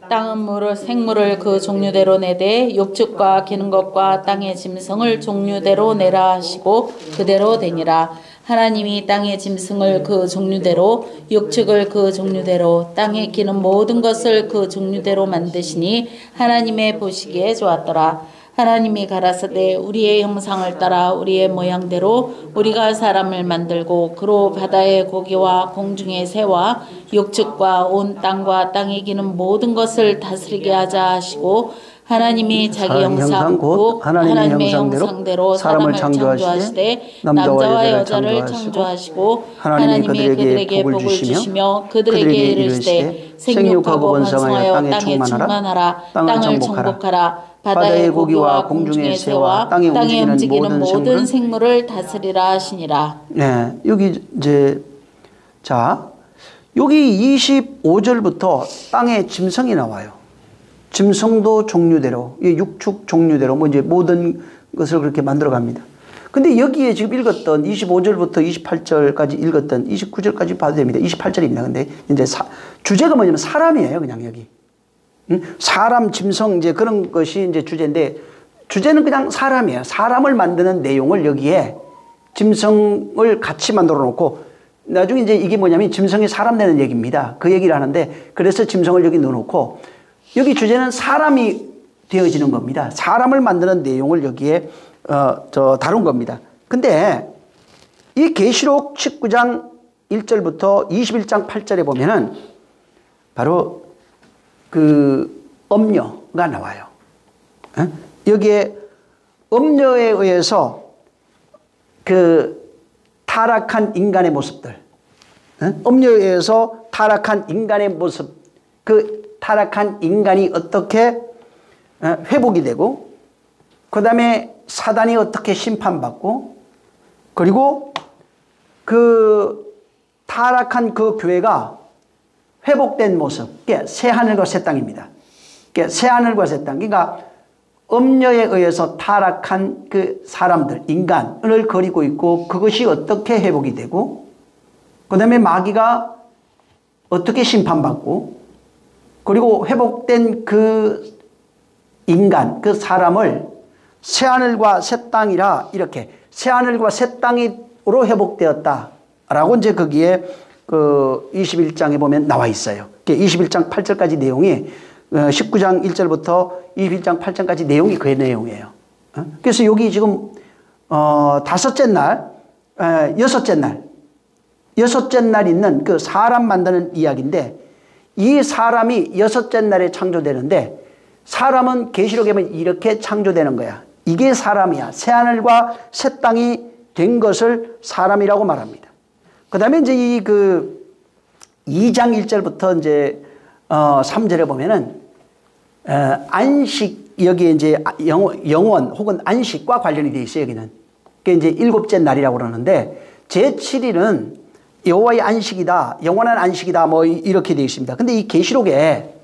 땅은 물을 생물을 그 종류대로 내되 욕축과 기는 것과 땅의 짐승을 종류대로 내라 하시고 그대로 되니라. 하나님이 땅의 짐승을 그 종류대로 욕축을 그 종류대로 땅에 기는 모든 것을 그 종류대로 만드시니 하나님의 보시기에 좋았더라. 하나님이 가라사대 우리의 형상을 따라 우리의 모양대로 우리가 사람을 만들고 그로 바다의 고기와 공중의 새와 육축과 온 땅과 땅에 기는 모든 것을 다스리게 하자 하시고 하나님이 자기 형상 곧 하나님의 형상대로 사람을 창조하시되 남자와 여자를 창조하시고 하나님이 그들에게 복을 주시며 그들에게 이르시되 생육하고 번성하여 땅에 충만하라 땅을 정복하라 바다의 고기와 공중의 새와 땅에 움직이는 모든 생물을 다스리라 하시니라. 네, 여기 이제 자 여기 25절부터 땅의 짐승이 나와요. 짐승도 종류대로, 육축 종류대로 뭐 이제 모든 것을 그렇게 만들어 갑니다. 근데 여기에 지금 읽었던 25절부터 28절까지 읽었던 29절까지 봐도 됩니다. 28절입니다. 근데 이제 주제가 뭐냐면 사람이에요. 그냥 여기. 사람, 짐승, 이제 그런 것이 이제 주제인데, 주제는 그냥 사람이에요. 사람을 만드는 내용을 여기에 짐승을 같이 만들어 놓고, 나중에 이제 이게 뭐냐면 짐승이 사람 되는 얘기입니다. 그 얘기를 하는데, 그래서 짐승을 여기 넣어놓고, 여기 주제는 사람이 되어지는 겁니다. 사람을 만드는 내용을 여기에, 다룬 겁니다. 근데, 이 계시록 19장 1절부터 21장 8절에 보면은, 바로 그 엄녀가 나와요. 여기에 엄녀에 의해서 그 타락한 인간의 모습들, 엄녀에 의해서 타락한 인간의 모습, 그 타락한 인간이 어떻게 회복이 되고, 그 다음에 사단이 어떻게 심판받고, 그리고 그 타락한 그 교회가 회복된 모습, 새 하늘과 새 땅입니다. 새 하늘과 새 땅. 그러니까 엄녀에 의해서 타락한 그 사람들, 인간을 거리고 있고 그것이 어떻게 회복이 되고, 그 다음에 마귀가 어떻게 심판받고, 그리고 회복된 그 인간, 그 사람을 새 하늘과 새 땅이라 이렇게 새 하늘과 새 땅으로 회복되었다라고 이제 거기에 그 21장에 보면 나와 있어요. 21장 8절까지 내용이 19장 1절부터 21장 8절까지 내용이 그 내용이에요. 그래서 여기 지금 다섯째 날, 여섯째 날 있는 그 사람 만드는 이야기인데, 이 사람이 여섯째 날에 창조되는데 사람은 계시록에 보면 이렇게 창조되는 거야. 이게 사람이야. 새하늘과 새 땅이 된 것을 사람이라고 말합니다. 그 다음에 이제 이 2장 1절부터 이제 3절에 보면은 안식, 여기에 이제 영원 혹은 안식과 관련이 되어 있어요, 여기는. 그게 이제 일곱째 날이라고 그러는데, 제7일은 여호와의 안식이다, 영원한 안식이다, 뭐 이렇게 되어 있습니다. 근데 이 계시록에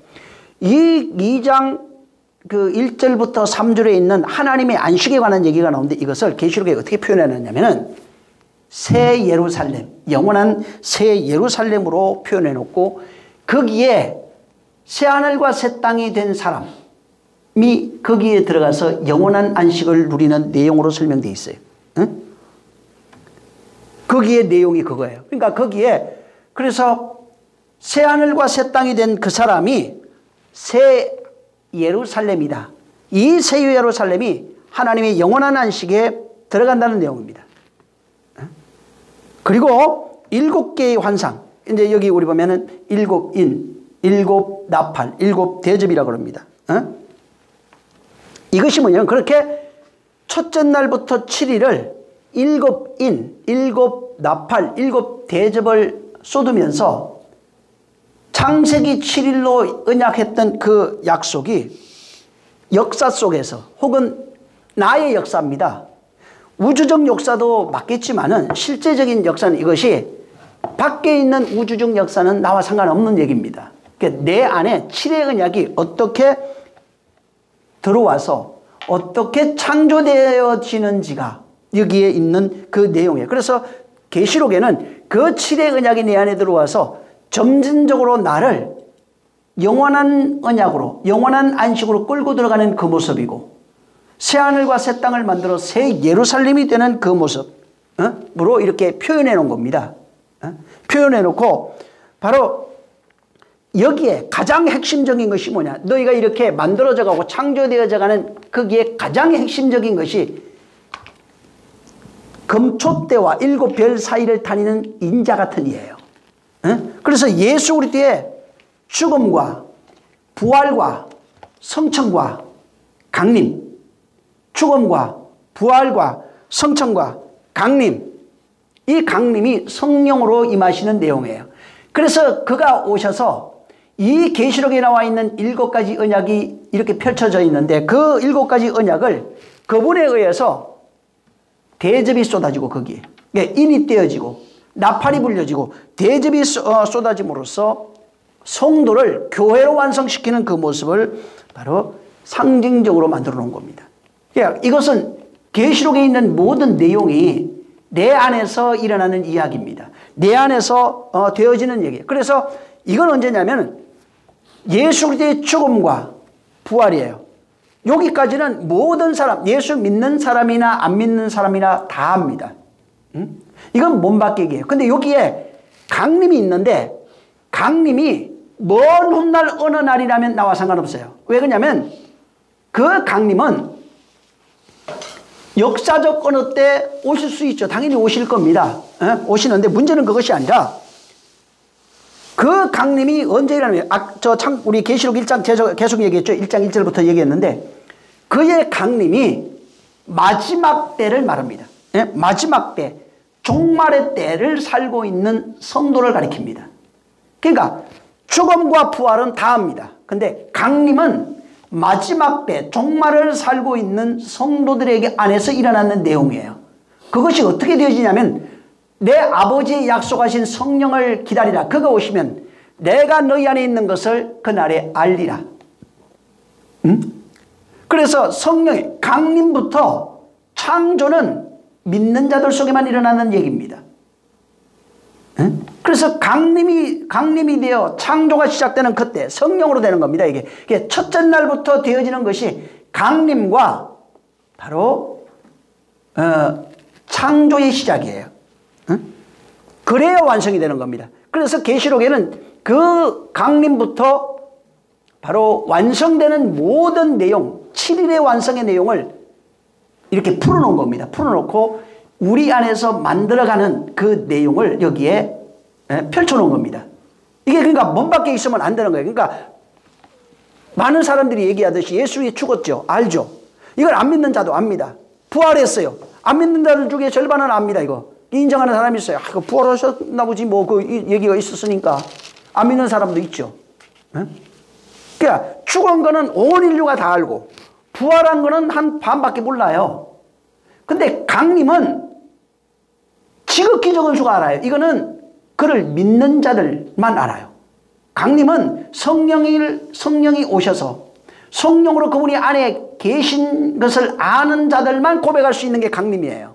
이 2장 1절부터 3절에 있는 하나님의 안식에 관한 얘기가 나오는데, 이것을 계시록에 어떻게 표현해놨냐면은 새 예루살렘, 영원한 새 예루살렘으로 표현해 놓고, 거기에 새하늘과 새 땅이 된 사람이 거기에 들어가서 영원한 안식을 누리는 내용으로 설명되어 있어요. 응? 거기에 내용이 그거예요. 그러니까 거기에, 그래서 새하늘과 새 땅이 된 그 사람이 새 예루살렘이다. 이 새 예루살렘이 하나님의 영원한 안식에 들어간다는 내용입니다. 그리고 7개의 환상, 이제 여기 우리 보면은 7인, 7 나팔, 7 대접이라고 그럽니다. 이것이 뭐냐면, 그렇게 첫째 날부터 7일을 7인, 7 나팔, 7 대접을 쏟으면서 창세기 7일로 언약했던 그 약속이 역사 속에서, 혹은 나의 역사입니다. 우주적 역사도 맞겠지만은 실제적인 역사는, 이것이 밖에 있는 우주적 역사는 나와 상관없는 얘기입니다. 그러니까 내 안에 7의 언약이 어떻게 들어와서 어떻게 창조되어지는지가 여기에 있는 그 내용이에요. 그래서 계시록에는 그 7의 언약이 내 안에 들어와서 점진적으로 나를 영원한 언약으로, 영원한 안식으로 끌고 들어가는 그 모습이고, 새하늘과 새 땅을 만들어 새 예루살렘이 되는 그 모습으로 이렇게 표현해 놓은 겁니다. 표현해 놓고, 바로 여기에 가장 핵심적인 것이 뭐냐, 너희가 이렇게 만들어져 가고 창조되어져 가는 거기에 가장 핵심적인 것이 금초대와 7별 사이를 다니는 인자 같은 이예요. 그래서 예수 그리스도의 죽음과 부활과 성천과 강림, 죽음과 부활과 성천과 강림, 이 강림이 성령으로 임하시는 내용이에요. 그래서 그가 오셔서 이 계시록에 나와 있는 7가지 언약이 이렇게 펼쳐져 있는데, 그 7가지 언약을 그분에 의해서 대접이 쏟아지고, 거기에 인이 떼어지고 나팔이 불려지고 대접이 쏟아짐으로써 성도를 교회로 완성시키는 그 모습을 바로 상징적으로 만들어 놓은 겁니다. 그러니까 이것은 계시록에 있는 모든 내용이 내 안에서 일어나는 이야기입니다. 내 안에서 되어지는 얘기예요. 그래서 이건 언제냐면 예수 그리스도의 죽음과 부활이에요. 여기까지는 모든 사람, 예수 믿는 사람이나 안 믿는 사람이나 다 합니다. 이건 몸바뀌기예요. 근데 여기에 강림이 있는데, 강림이 먼 훗날 어느 날이라면 나와 상관없어요. 왜 그러냐면 그 강림은 역사적 어느 때 오실 수 있죠. 당연히 오실 겁니다. 오시는데 문제는 그것이 아니라, 그 강림이 언제 일어나면, 우리 계시록 1장 계속 얘기했죠. 1장 1절부터 얘기했는데, 그의 강림이 마지막 때를 말합니다. 마지막 때, 종말의 때를 살고 있는 성도를 가리킵니다. 그러니까 죽음과 부활은 다 합니다. 근데 강림은 마지막 때, 종말을 살고 있는 성도들에게 안에서 일어나는 내용이에요. 그것이 어떻게 되어지냐면, 내 아버지의 약속하신 성령을 기다리라. 그가 오시면 내가 너희 안에 있는 것을 그날에 알리라. 그래서 성령의 강림부터 창조는 믿는 자들 속에만 일어나는 얘기입니다. 그래서 강림이 되어 창조가 시작되는 그때 성령으로 되는 겁니다. 이게 첫째 날부터 되어지는 것이 강림과 바로 창조의 시작이에요. 그래야 완성이 되는 겁니다. 그래서 계시록에는 그 강림부터 바로 완성되는 모든 내용, 7일의 완성의 내용을 이렇게 풀어놓은 겁니다. 풀어놓고 우리 안에서 만들어가는 그 내용을 여기에 펼쳐놓은 겁니다. 이게 그러니까 몸 밖에 있으면 안 되는 거예요. 그러니까 많은 사람들이 얘기하듯이 예수님이 죽었죠. 알죠. 이걸 안 믿는 자도 압니다. 부활했어요. 안 믿는 자들 중에 절반은 압니다. 이거 인정하는 사람이 있어요. 아, 부활하셨나 보지 뭐 그 얘기가 있었으니까. 안 믿는 사람도 있죠. 그러니까 죽은 거는 온 인류가 다 알고 부활한 거는 한 반밖에 몰라요. 근데 강림은 지극히 적은 수가 알아요. 이거는 그를 믿는 자들만 알아요. 강림은 성령이 오셔서 성령으로 그분이 안에 계신 것을 아는 자들만 고백할 수 있는 게 강림이에요.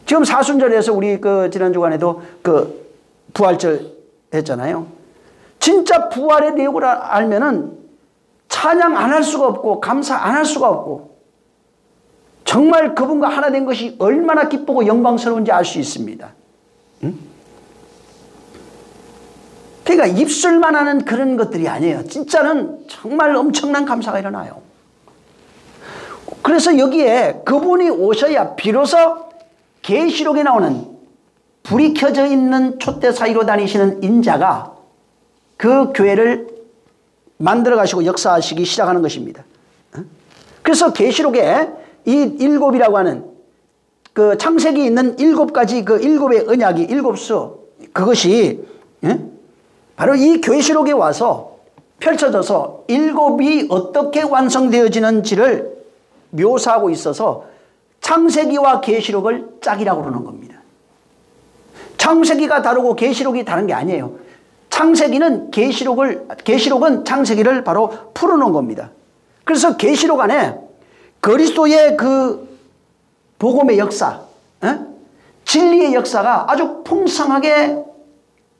지금 사순절에서 우리 그 지난 주간에도 그 부활절 했잖아요. 진짜 부활의 내용을 알면은 찬양 안 할 수가 없고 감사 안 할 수가 없고 정말 그분과 하나 된 것이 얼마나 기쁘고 영광스러운지 알 수 있습니다. 그러니까 입술만 하는 그런 것들이 아니에요. 진짜는 정말 엄청난 감사가 일어나요. 그래서 여기에 그분이 오셔야 비로소 계시록에 나오는 불이 켜져 있는 촛대 사이로 다니시는 인자가 그 교회를 만들어 가시고 역사하시기 시작하는 것입니다. 그래서 계시록에 이 일곱이라고 하는 그 창세기에 있는 7가지 그 7의 언약이 7수 그것이 바로 이 계시록에 와서 펼쳐져서 7이 어떻게 완성되어지는지를 묘사하고 있어서 창세기와 계시록을 짝이라고 그러는 겁니다. 창세기가 다르고 계시록이 다른 게 아니에요. 창세기는 계시록은 창세기를 바로 풀어놓은 겁니다. 그래서 계시록 안에 그리스도의 그 복음의 역사, 진리의 역사가 아주 풍성하게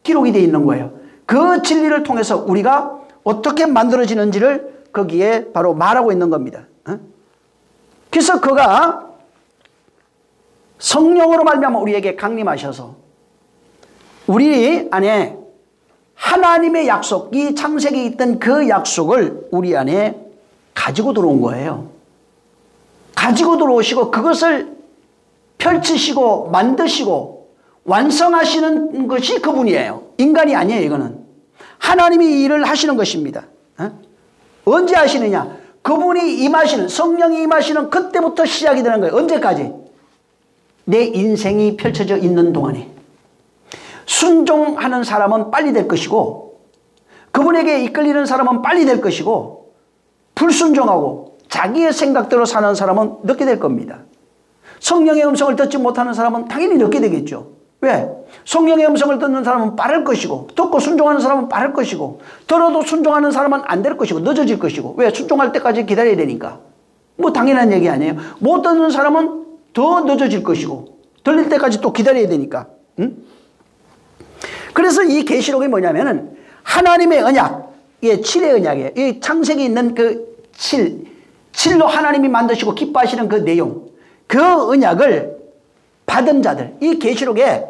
기록이 되어 있는 거예요. 그 진리를 통해서 우리가 어떻게 만들어지는지를 거기에 바로 말하고 있는 겁니다. 그래서 그가 성령으로 말미암아 우리에게 강림하셔서 우리 안에 하나님의 약속, 이 창세기에 있던 그 약속을 우리 안에 가지고 들어온 거예요. 가지고 들어오시고 그것을 펼치시고 만드시고 완성하시는 것이 그분이에요. 인간이 아니에요. 이거는 하나님이 이 일을 하시는 것입니다. 언제 하시느냐? 그분이 임하시는, 성령이 임하시는 그때부터 시작이 되는 거예요. 언제까지? 내 인생이 펼쳐져 있는 동안에 순종하는 사람은 빨리 될 것이고 그분에게 이끌리는 사람은 빨리 될 것이고 불순종하고 자기의 생각대로 사는 사람은 늦게 될 겁니다. 성령의 음성을 듣지 못하는 사람은 당연히 늦게 되겠죠. 왜? 성령의 음성을 듣는 사람은 빠를 것이고 듣고 순종하는 사람은 빠를 것이고 들어도 순종하는 사람은 안 될 것이고 늦어질 것이고 왜? 순종할 때까지 기다려야 되니까. 뭐 당연한 얘기 아니에요. 못 듣는 사람은 더 늦어질 것이고 들릴 때까지 또 기다려야 되니까. 그래서 이 계시록이 뭐냐면은 하나님의 언약, 이게 7의 언약이에요. 이 창세기에 있는 그 7로 하나님이 만드시고 기뻐하시는 그 내용, 그 언약을 받은 자들, 이 계시록에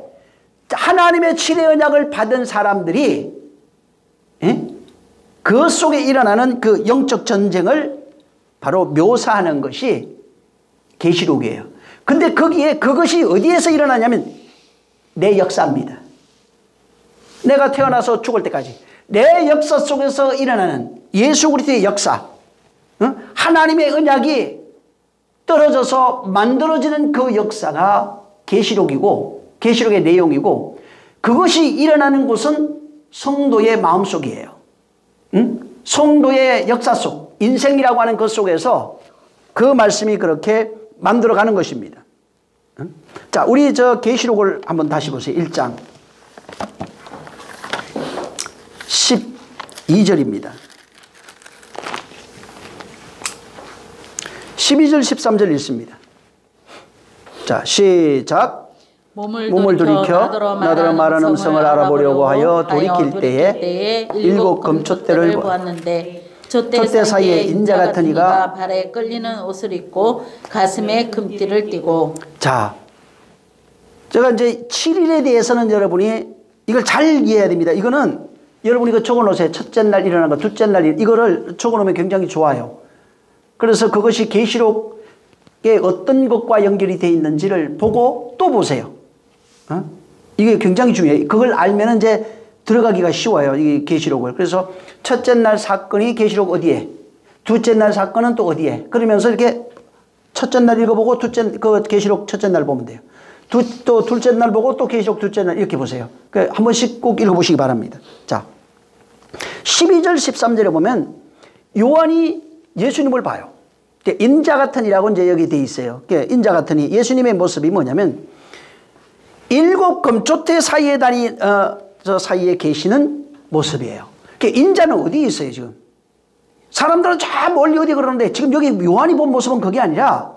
하나님의 7의 언약을 받은 사람들이 그 속에 일어나는 그 영적 전쟁을 바로 묘사하는 것이 계시록이에요. 근데 거기에 그것이 어디에서 일어나냐면 내 역사입니다. 내가 태어나서 죽을 때까지 내 역사 속에서 일어나는 예수 그리스도의 역사, 하나님의 언약이 떨어져서 만들어지는 그 역사가 계시록이고 계시록의 내용이고 그것이 일어나는 곳은 성도의 마음속이에요. 성도의 역사 속, 인생이라고 하는 것 속에서 그 말씀이 그렇게 만들어가는 것입니다. 자, 우리 저 계시록을 한번 다시 보세요. 1장 12절입니다. 12절 13절 읽습니다. 자, 시작. 몸을 돌이켜 나더러 말하는 음성을 알아보려고 하여 돌이킬 때에 7 금촛대를 보았는데 촛대 사이에 인자 같은 이가 발에 끌리는 옷을 입고 가슴에 금띠를 띠고. 자, 제가 이제 7일에 대해서는 여러분이 이걸 잘 이해해야 됩니다. 이거는 여러분이 이거 적어놓으세요. 첫째 날 일어나는 거, 둘째 날 이거를 적어놓으면 굉장히 좋아요. 그래서 그것이 계시록에 어떤 것과 연결이 되어 있는지를 보고 또 보세요. 이게 굉장히 중요해요. 그걸 알면 이제 들어가기가 쉬워요. 이 계시록을. 그래서 첫째 날 사건이 계시록 어디에? 둘째 날 사건은 또 어디에? 그러면서 이렇게 첫째 날 읽어보고 그 계시록 첫째 날 보면 돼요. 또 둘째 날 보고 또 계시록 둘째 날 이렇게 보세요. 한 번씩 꼭 읽어보시기 바랍니다. 자, 12절 13절에 보면 요한이 예수님을 봐요. 인자 같은 이라고 이제 여기 돼 있어요. 인자 같은 이 예수님의 모습이 뭐냐면 7 금초대 사이에 저 사이에 계시는 모습이에요. 인자는 어디에 있어요 지금? 사람들은 저 멀리 어디 그러는데 지금 여기 요한이 본 모습은 그게 아니라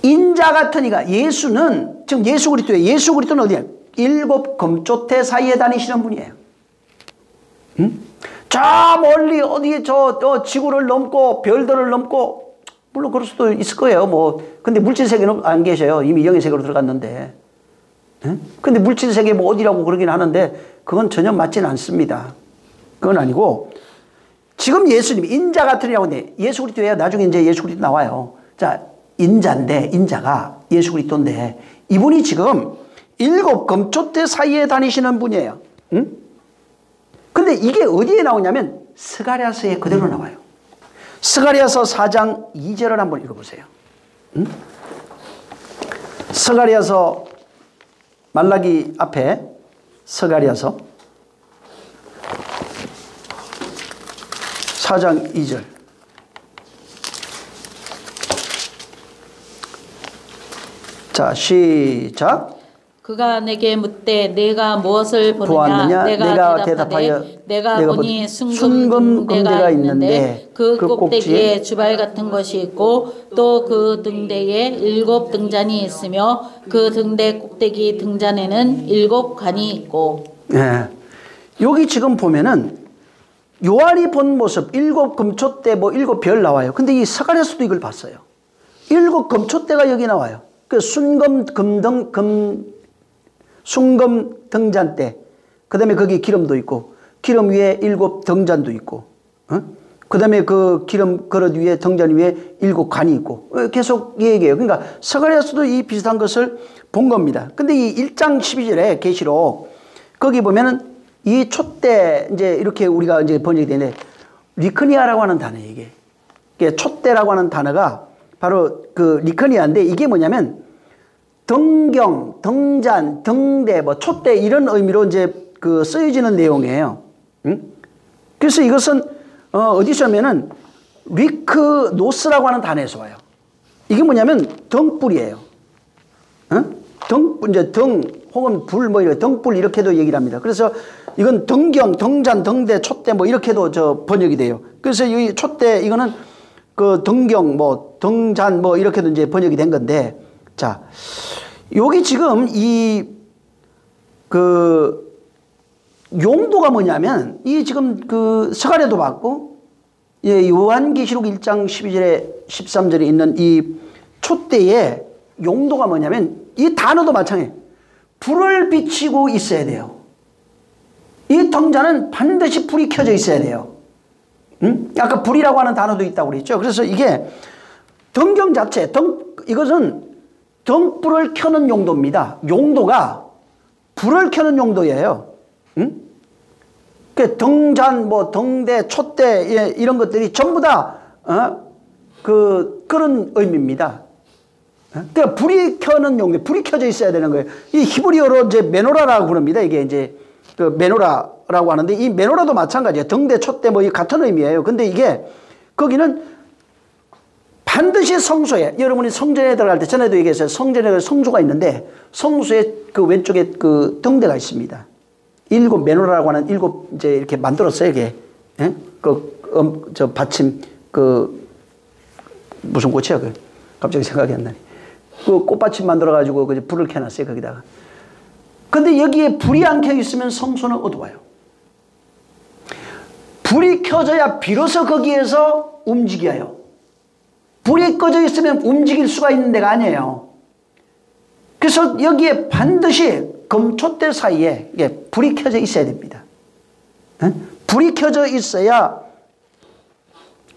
인자 같은 이가 예수는 지금 예수 그리스도예요. 예수 그리스도는 어디에? 7 금초대 사이에 다니시는 분이에요. 응? 저 멀리 어디에 저 지구를 넘고 별들을 넘고 물론 그럴 수도 있을 거예요. 뭐 근데 물질 세계는 안 계셔요. 이미 영의 세계로 들어갔는데. 응? 근데 물질 세계 뭐 어디라고 그러긴 하는데 그건 전혀 맞지는 않습니다. 그건 아니고 지금 예수님 인자 같으냐고 하는데 예수 그리스도예요. 나중에 이제 예수 그리스도 나와요. 자, 인자인데 인자가 예수 그리스도인데 이분이 지금 7 금초대 사이에 다니시는 분이에요. 응? 근데 이게 어디에 나오냐면 스가랴서에 그대로 나와요. 스가랴서 4장 2절을 한번 읽어보세요. 응? 스가랴서 말라기 앞에 스가랴서 4장 2절. 자, 시작. 그가 내게 묻되 내가 무엇을 보았느냐? 내가 대답하여 내가 보니 순금 등대가 있는데 그 꼭대기에 주발 같은 것이 있고 또 그 등대에 7 등잔이 있으며 그 등대 꼭대기 등잔에는 7 관이 있고. 네. 여기 지금 보면은 요한이 본 모습 7 금초대 뭐 7 별 나와요. 근데 이 스가랴서도 이걸 봤어요. 7 금초대가 여기 나와요. 그 순금 등잔대, 그 다음에 거기 기름도 있고, 기름 위에 7 등잔도 있고, 그 다음에 그 기름 그릇 위에 등잔 위에 7 관이 있고, 계속 얘기해요. 그러니까 스가랴서도 이 비슷한 것을 본 겁니다. 근데 이 1장 12절에 계시록, 거기 보면은 이 촛대, 이제 이렇게 우리가 이제 번역이 되는데, 리크니아라고 하는 단어예요, 이게. 촛대라고 하는 단어가 바로 그 리크니아인데, 이게 뭐냐면, 등경, 등잔, 등대, 뭐 촛대 이런 의미로 이제 그 쓰여지는 내용이에요. 응? 그래서 이것은 어디서 하면은 리크노스라고 하는 단어에서 와요. 이게 뭐냐면 등불이에요. 응? 이제 등 혹은 불 뭐 이렇게 등불 이렇게도 얘기를 합니다. 그래서 이건 등경, 등잔, 등대, 촛대 뭐 이렇게도 번역이 돼요. 그래서 이 촛대 이거는 그 등경 뭐 등잔 뭐 이렇게도 이제 번역이 된 건데, 자, 여기 지금 그 용도가 뭐냐면 이 지금 그 스가랴도 봤고, 예, 요한계시록 1장 12절에 13절에 있는 이 촛대의 용도가 뭐냐면 이 단어도 마찬가지예요. 불을 비치고 있어야 돼요. 이 등잔은 반드시 불이 켜져 있어야 돼요. 응? 아까 불이라고 하는 단어도 있다고 그랬죠. 그래서 이게 등경 자체, 이것은 등불을 켜는 용도입니다. 용도가 불을 켜는 용도예요. 응? 그 등잔, 뭐 등대, 촛대 이런 것들이 전부 다 그런 의미입니다. 그러니까 불이 켜는 용도, 불이 켜져 있어야 되는 거예요. 이 히브리어로 이제 메노라라고 그럽니다. 이게 이제 그 메노라라고 하는데 이 메노라도 마찬가지예요. 등대, 촛대 뭐 같은 의미예요. 근데 이게 거기는 반드시 성소에, 여러분이 성전에 들어갈 때 전에도 얘기했어요. 성전에 성소가 있는데 성소에 그 왼쪽에 그 등대가 있습니다. 7 메노라라고 하는 7 이제 이렇게 만들었어요. 이게 예? 저 받침 그 무슨 꽃이야 그 갑자기 생각이 안 나네. 그 꽃받침 만들어 가지고 그 불을 켜놨어요 거기다가. 근데 여기에 불이 안 켜 있으면 성소는 어두워요. 불이 켜져야 비로소 거기에서 움직여요. 불이 꺼져 있으면 움직일 수가 있는 데가 아니에요. 그래서 여기에 반드시 금촛대 사이에 불이 켜져 있어야 됩니다. 불이 켜져 있어야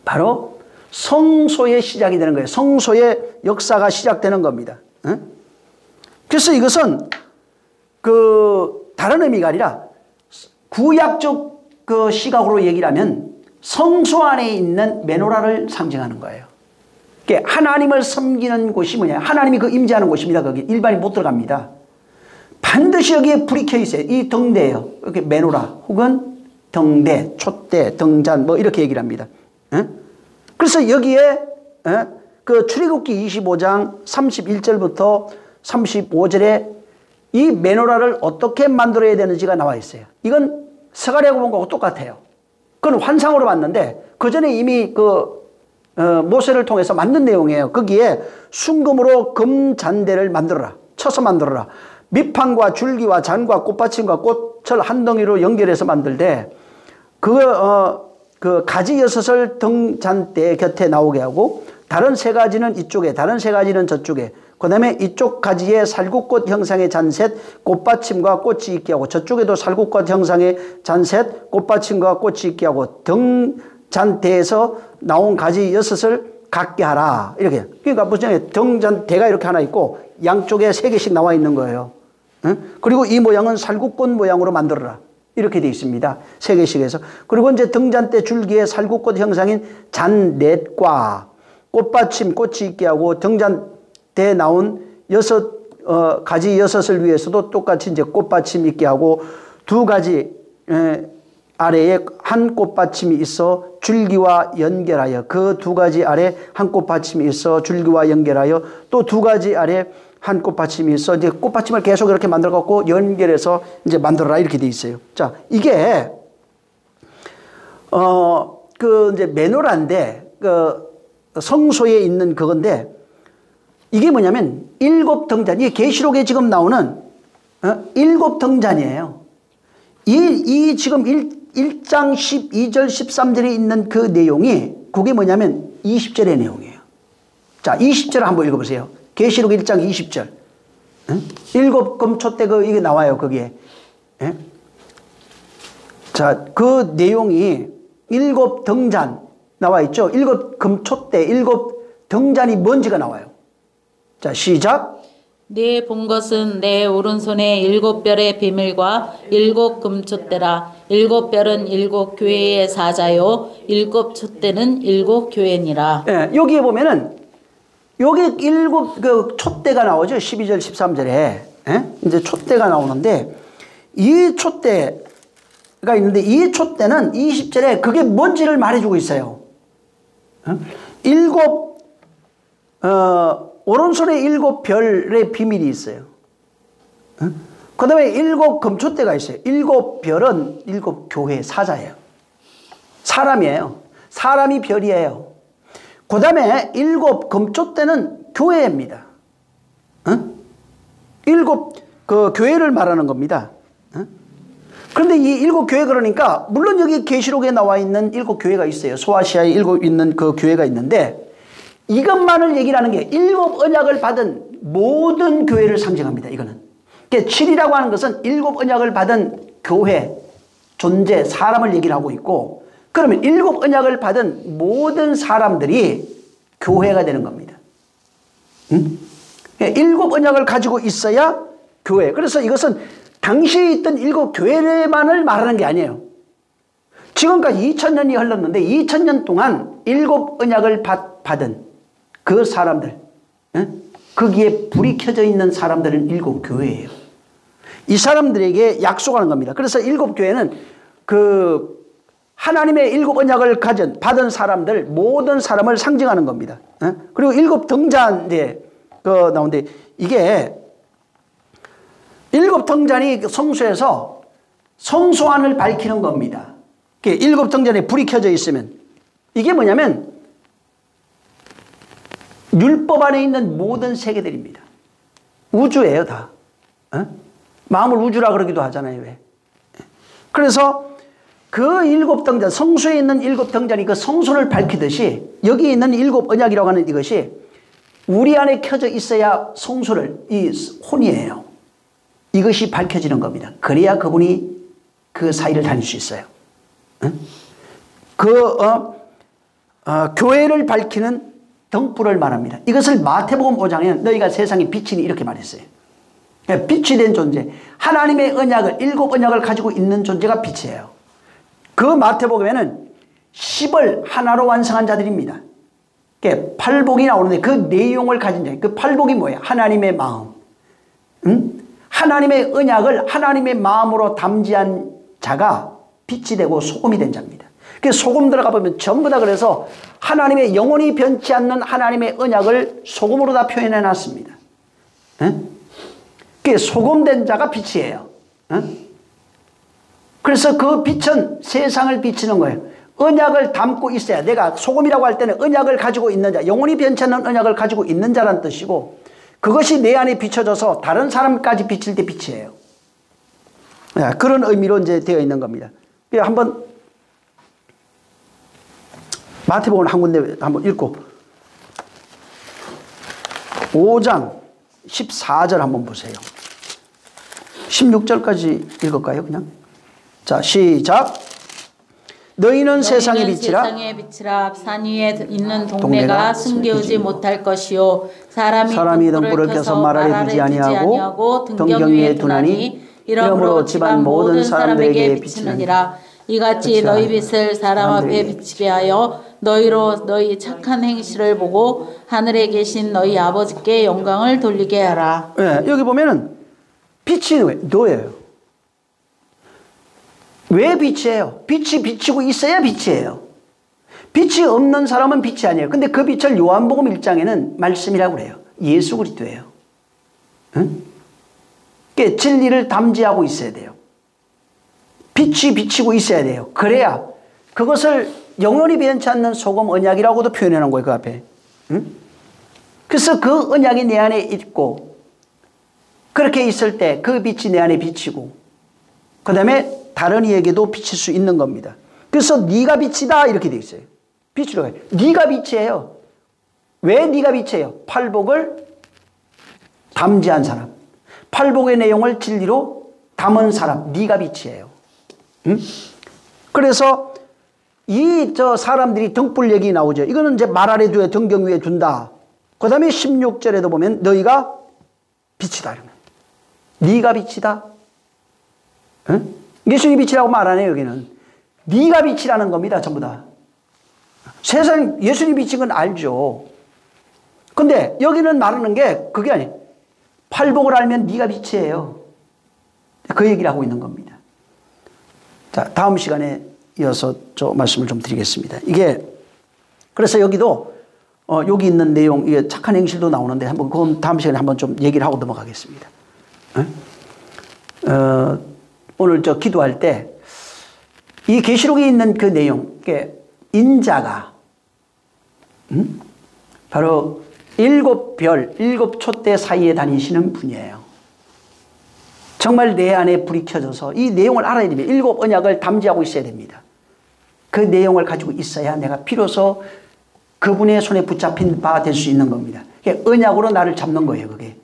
바로 성소의 시작이 되는 거예요. 성소의 역사가 시작되는 겁니다. 그래서 이것은 그 다른 의미가 아니라 구약적 그 시각으로 얘기를 하면 성소 안에 있는 메노라를 상징하는 거예요. 하나님을 섬기는 곳이 뭐냐? 하나님이 그 임재하는 곳입니다. 거기 일반이 못 들어갑니다. 반드시 여기에 불이 켜 있어요. 이 등대예요. 이렇게 메노라 혹은 등대, 촛대, 등잔 뭐 이렇게 얘기를 합니다. 그래서 여기에 그 출애굽기 25장 31절부터 35절에 이 메노라를 어떻게 만들어야 되는지가 나와 있어요. 이건 스가랴서 본 거하고 똑같아요. 그건 환상으로 봤는데 그 전에 이미 모세를 통해서 만든 내용이에요. 거기에 순금으로 금잔대를 만들어라. 쳐서 만들어라. 밑판과 줄기와 잔과 꽃받침과 꽃을 한 덩이로 연결해서 만들되 그 가지 6을 등잔대 곁에 나오게 하고 다른 3가지는 이쪽에 다른 3가지는 저쪽에 그 다음에 이쪽 가지에 살구꽃 형상의 잔셋 꽃받침과 꽃이 있게 하고 저쪽에도 살구꽃 형상의 잔셋 꽃받침과 꽃이 있게 하고 등잔대에서 나온 가지 6을 갖게 하라. 이렇게. 그러니까 무슨 등잔대가 이렇게 하나 있고 양쪽에 3개씩 나와 있는 거예요. 그리고 이 모양은 살구꽃 모양으로 만들어라. 이렇게 되어 있습니다. 3개씩 해서. 그리고 이제 등잔대 줄기에 살구꽃 형상인 잔넷과 꽃받침, 꽃이 있게 하고 등잔대에 나온 6가지 6을 위해서도 똑같이 이제 꽃받침 있게 하고 2가지 아래에 한 꽃받침이 있어 줄기와 연결하여 그 2가지 아래 한 꽃받침이 있어 줄기와 연결하여 또 2가지 아래 한 꽃받침이 있어 이제 꽃받침을 계속 이렇게 만들어 갖고 연결해서 이제 만들어라 이렇게 돼 있어요. 자, 이게 이제 메노라인데 성소에 있는 그건데 이게 뭐냐면 7등잔, 이게 계시록에 지금 나오는 7등잔이에요. 이 지금 1장 12절 13절에 있는 그 내용이 그게 뭐냐면 20절의 내용이에요. 자, 20절 한번 읽어보세요. 계시록 1장 20절. 7금촛대 이게 나와요, 거기에. 자, 그 내용이 7등잔 나와 있죠. 7금촛대, 7등잔이 뭔지가 나와요. 자, 시작. 네 본 것은 내 오른손에 7별의 비밀과 7금촛대라. 7별은 7교회의 사자요 7촛대는 7교회니라. 예, 여기에 보면은 여기 7 촛대가 나오죠. 12절 13절에 이제 촛대가 나오는데 이 촛대가 있는데 이 촛대는 20절에 그게 뭔지를 말해주고 있어요. 7 오른손에 7별의 비밀이 있어요. 그 다음에 7금촛대가 있어요. 7별은 7교회 사자예요. 사람이에요. 사람이 별이에요. 그 다음에 7금촛대는 교회입니다. 7 교회를 말하는 겁니다. 그런데 이 7교회 그러니까 물론 여기 계시록에 나와 있는 7교회가 있어요. 소아시아에 있는 그 교회가 있는데 이것만을 얘기를 하는 게 7 언약을 받은 모든 교회를 상징합니다. 이거는. 7이라고 하는 것은 7 언약을 받은 교회, 존재, 사람을 얘기를 하고 있고 그러면 7 언약을 받은 모든 사람들이 교회가 되는 겁니다. 7 언약을 가지고 있어야 교회. 그래서 이것은 당시에 있던 7 교회만을 말하는 게 아니에요. 지금까지 2000년이 흘렀는데 2000년 동안 7 언약을 받은 그 사람들, 거기에 불이 켜져 있는 사람들은 7 교회예요. 이 사람들에게 약속하는 겁니다. 그래서 7 교회는 하나님의 7 언약을 받은 사람들, 모든 사람을 상징하는 겁니다. 그리고 7 등잔 나오는데 이게 7 등잔이 성소에서 성소안을 밝히는 겁니다. 7 등잔에 불이 켜져 있으면 이게 뭐냐면 율법 안에 있는 모든 세계들입니다. 우주예요, 다. 마음을 우주라 그러기도 하잖아요, 왜? 그래서 그 7등잔, 성소에 있는 7등잔이 그 성소를 밝히듯이 여기 있는 7 언약이라고 하는 이것이 우리 안에 켜져 있어야 성소를, 이 혼이에요. 이것이 밝혀지는 겁니다. 그래야 그분이 그 사이를 다닐 수 있어요. 교회를 밝히는 등불을 말합니다. 이것을 마태복음 5장에는 너희가 세상의 빛이니 이렇게 말했어요. 빛이 된 존재. 하나님의 언약을, 7 언약을 가지고 있는 존재가 빛이에요. 그 마태복음에는 10을 하나로 완성한 자들입니다. 팔복이 나오는데 그 내용을 가진 자. 그 팔복이 뭐예요? 하나님의 마음. 하나님의 언약을 하나님의 마음으로 담지한 자가 빛이 되고 소금이 된 자입니다. 소금 들어가 보면 전부 다 그래서 하나님의 영원히 변치 않는 하나님의 언약을 소금으로 다 표현해 놨습니다. 소금된 자가 빛이에요. 그래서 그 빛은 세상을 비치는 거예요. 언약을 담고 있어야, 내가 소금이라고 할 때는 언약을 가지고 있는 자, 영원히 변치 않는 언약을 가지고 있는 자라는 뜻이고, 그것이 내 안에 비춰져서 다른 사람까지 비칠 때 빛이에요. 그런 의미로 이제 되어 있는 겁니다. 한번 마태복음 한 군데 한번 읽고 5장 14절 한번 보세요. 16절까지 읽을까요? 그냥. 자, 시작. 너희는 세상의 빛이라 산 위에 있는 동네가 숨기우지 못할 것이요 사람이 등불을 켜서 말 아래 두지 아니하고 등경 위에 두나니 이러므로 집안 모든 사람에게 비치느니라. 이같이 너희 빛을 사람 앞에 비치게 하여 너희로 너희 착한 행실을 보고 하늘에 계신 너희 아버지께 영광을 돌리게 하라. 네, 여기 보면은 빛이 너예요. 왜 빛이에요? 빛이 비치고 있어야 빛이에요. 빛이 없는 사람은 빛이 아니에요. 근데 그 빛을 요한복음 1장에는 말씀이라고 그래요. 예수 그리스도예요. 응? 그러니까 진리를 담지하고 있어야 돼요. 빛이 비치고 있어야 돼요. 그래야 그것을 영원히 변치 않는 소금 언약이라고도 표현해 놓은 거예요. 그 앞에. 응? 그래서 그 언약이 내 안에 있고 그렇게 있을 때 그 빛이 내 안에 비치고 그 다음에 다른 이에게도 비칠 수 있는 겁니다. 그래서 네가 빛이다 이렇게 되어 있어요. 빛으로 가요. 네가 빛이에요. 왜 네가 빛이에요? 팔복을 담지한 사람. 팔복의 내용을 진리로 담은 사람. 네가 빛이에요. 응? 그래서 저 사람들이 등불 얘기 나오죠. 이거는 이제 말 아래 두에 등경 위에 둔다. 그 다음에 16절에도 보면 너희가 빛이다. 네가 빛이다. 응? 예수님이 빛이라고 말 안 해요. 여기는 네가 빛이라는 겁니다. 전부 다. 세상 예수님 빛인 건 알죠. 근데 여기는 말하는 게 그게 아니에요. 팔복을 알면 네가 빛이에요. 그 얘기를 하고 있는 겁니다. 자, 다음 시간에 이어서 저 말씀을 좀 드리겠습니다. 이게 그래서 여기도 여기 있는 내용, 이게 착한 행실도 나오는데 한번 그건 다음 시간에 한번 좀 얘기를 하고 넘어가겠습니다. 오늘 저 기도할 때 이 계시록에 있는 그 내용, 인자가 바로 7별, 7촛대 사이에 다니시는 분이에요. 정말 내 안에 불이 켜져서 이 내용을 알아야 됩니다. 7 언약을 담지하고 있어야 됩니다. 그 내용을 가지고 있어야 내가 비로소 그분의 손에 붙잡힌 바가 될 수 있는 겁니다. 언약으로 나를 잡는 거예요. 그게.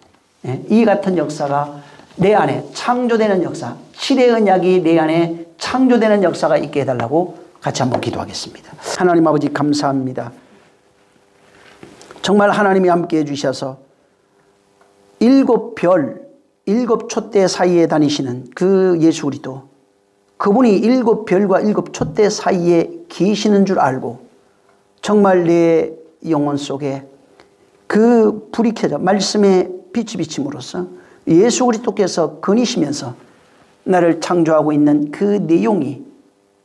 이 같은 역사가 내 안에 창조되는 역사, 시대의 언약이 내 안에 창조되는 역사가 있게 해달라고 같이 한번 기도하겠습니다. 하나님 아버지 감사합니다. 정말 하나님이 함께 해주셔서 7별, 7촛대 사이에 다니시는 그 예수 그리스도, 그분이 7별과 7촛대 사이에 계시는 줄 알고 정말 내 영혼 속에 그 불이 켜져 말씀의 빛이 비침으로써 예수 그리스도께서 거니시면서 나를 창조하고 있는 그 내용이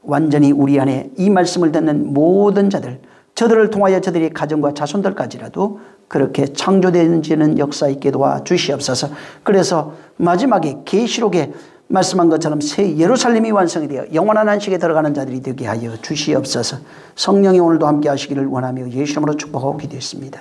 완전히 우리 안에 이 말씀을 듣는 모든 자들, 저들을 통하여 저들의 가정과 자손들까지라도 그렇게 창조되는 역사 있게 도와 주시옵소서. 그래서 마지막에 계시록에 말씀한 것처럼 새 예루살렘이 완성이 되어 영원한 안식에 들어가는 자들이 되게 하여 주시옵소서. 성령이 오늘도 함께 하시기를 원하며 예수 이름으로 축복하고 기도했습니다.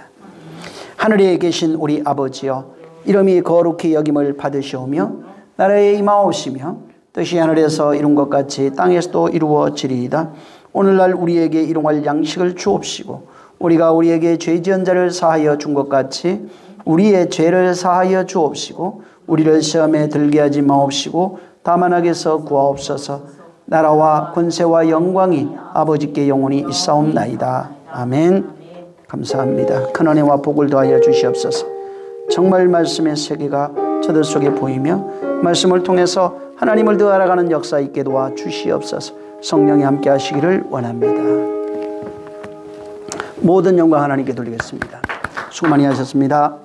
하늘에 계신 우리 아버지여, 이름이 거룩히 여김을 받으시오며 나라에 임하옵시며 뜻이 하늘에서 이룬 것 같이 땅에서도 이루어지리이다. 오늘날 우리에게 일용할 양식을 주옵시고 우리가 우리에게 죄 지은 자를 사하여 준 것 같이 우리의 죄를 사하여 주옵시고 우리를 시험에 들게 하지 마옵시고 다만 악에서 구하옵소서. 나라와 권세와 영광이 아버지께 영원히 있사옵나이다. 아멘. 감사합니다. 큰 은혜와 복을 더하여 주시옵소서. 정말 말씀의 세계가 저들 속에 보이며 말씀을 통해서 하나님을 더 알아가는 역사 있게 도와 주시옵소서. 성령이 함께 하시기를 원합니다. 모든 영광 하나님께 돌리겠습니다. 수고 많이 하셨습니다.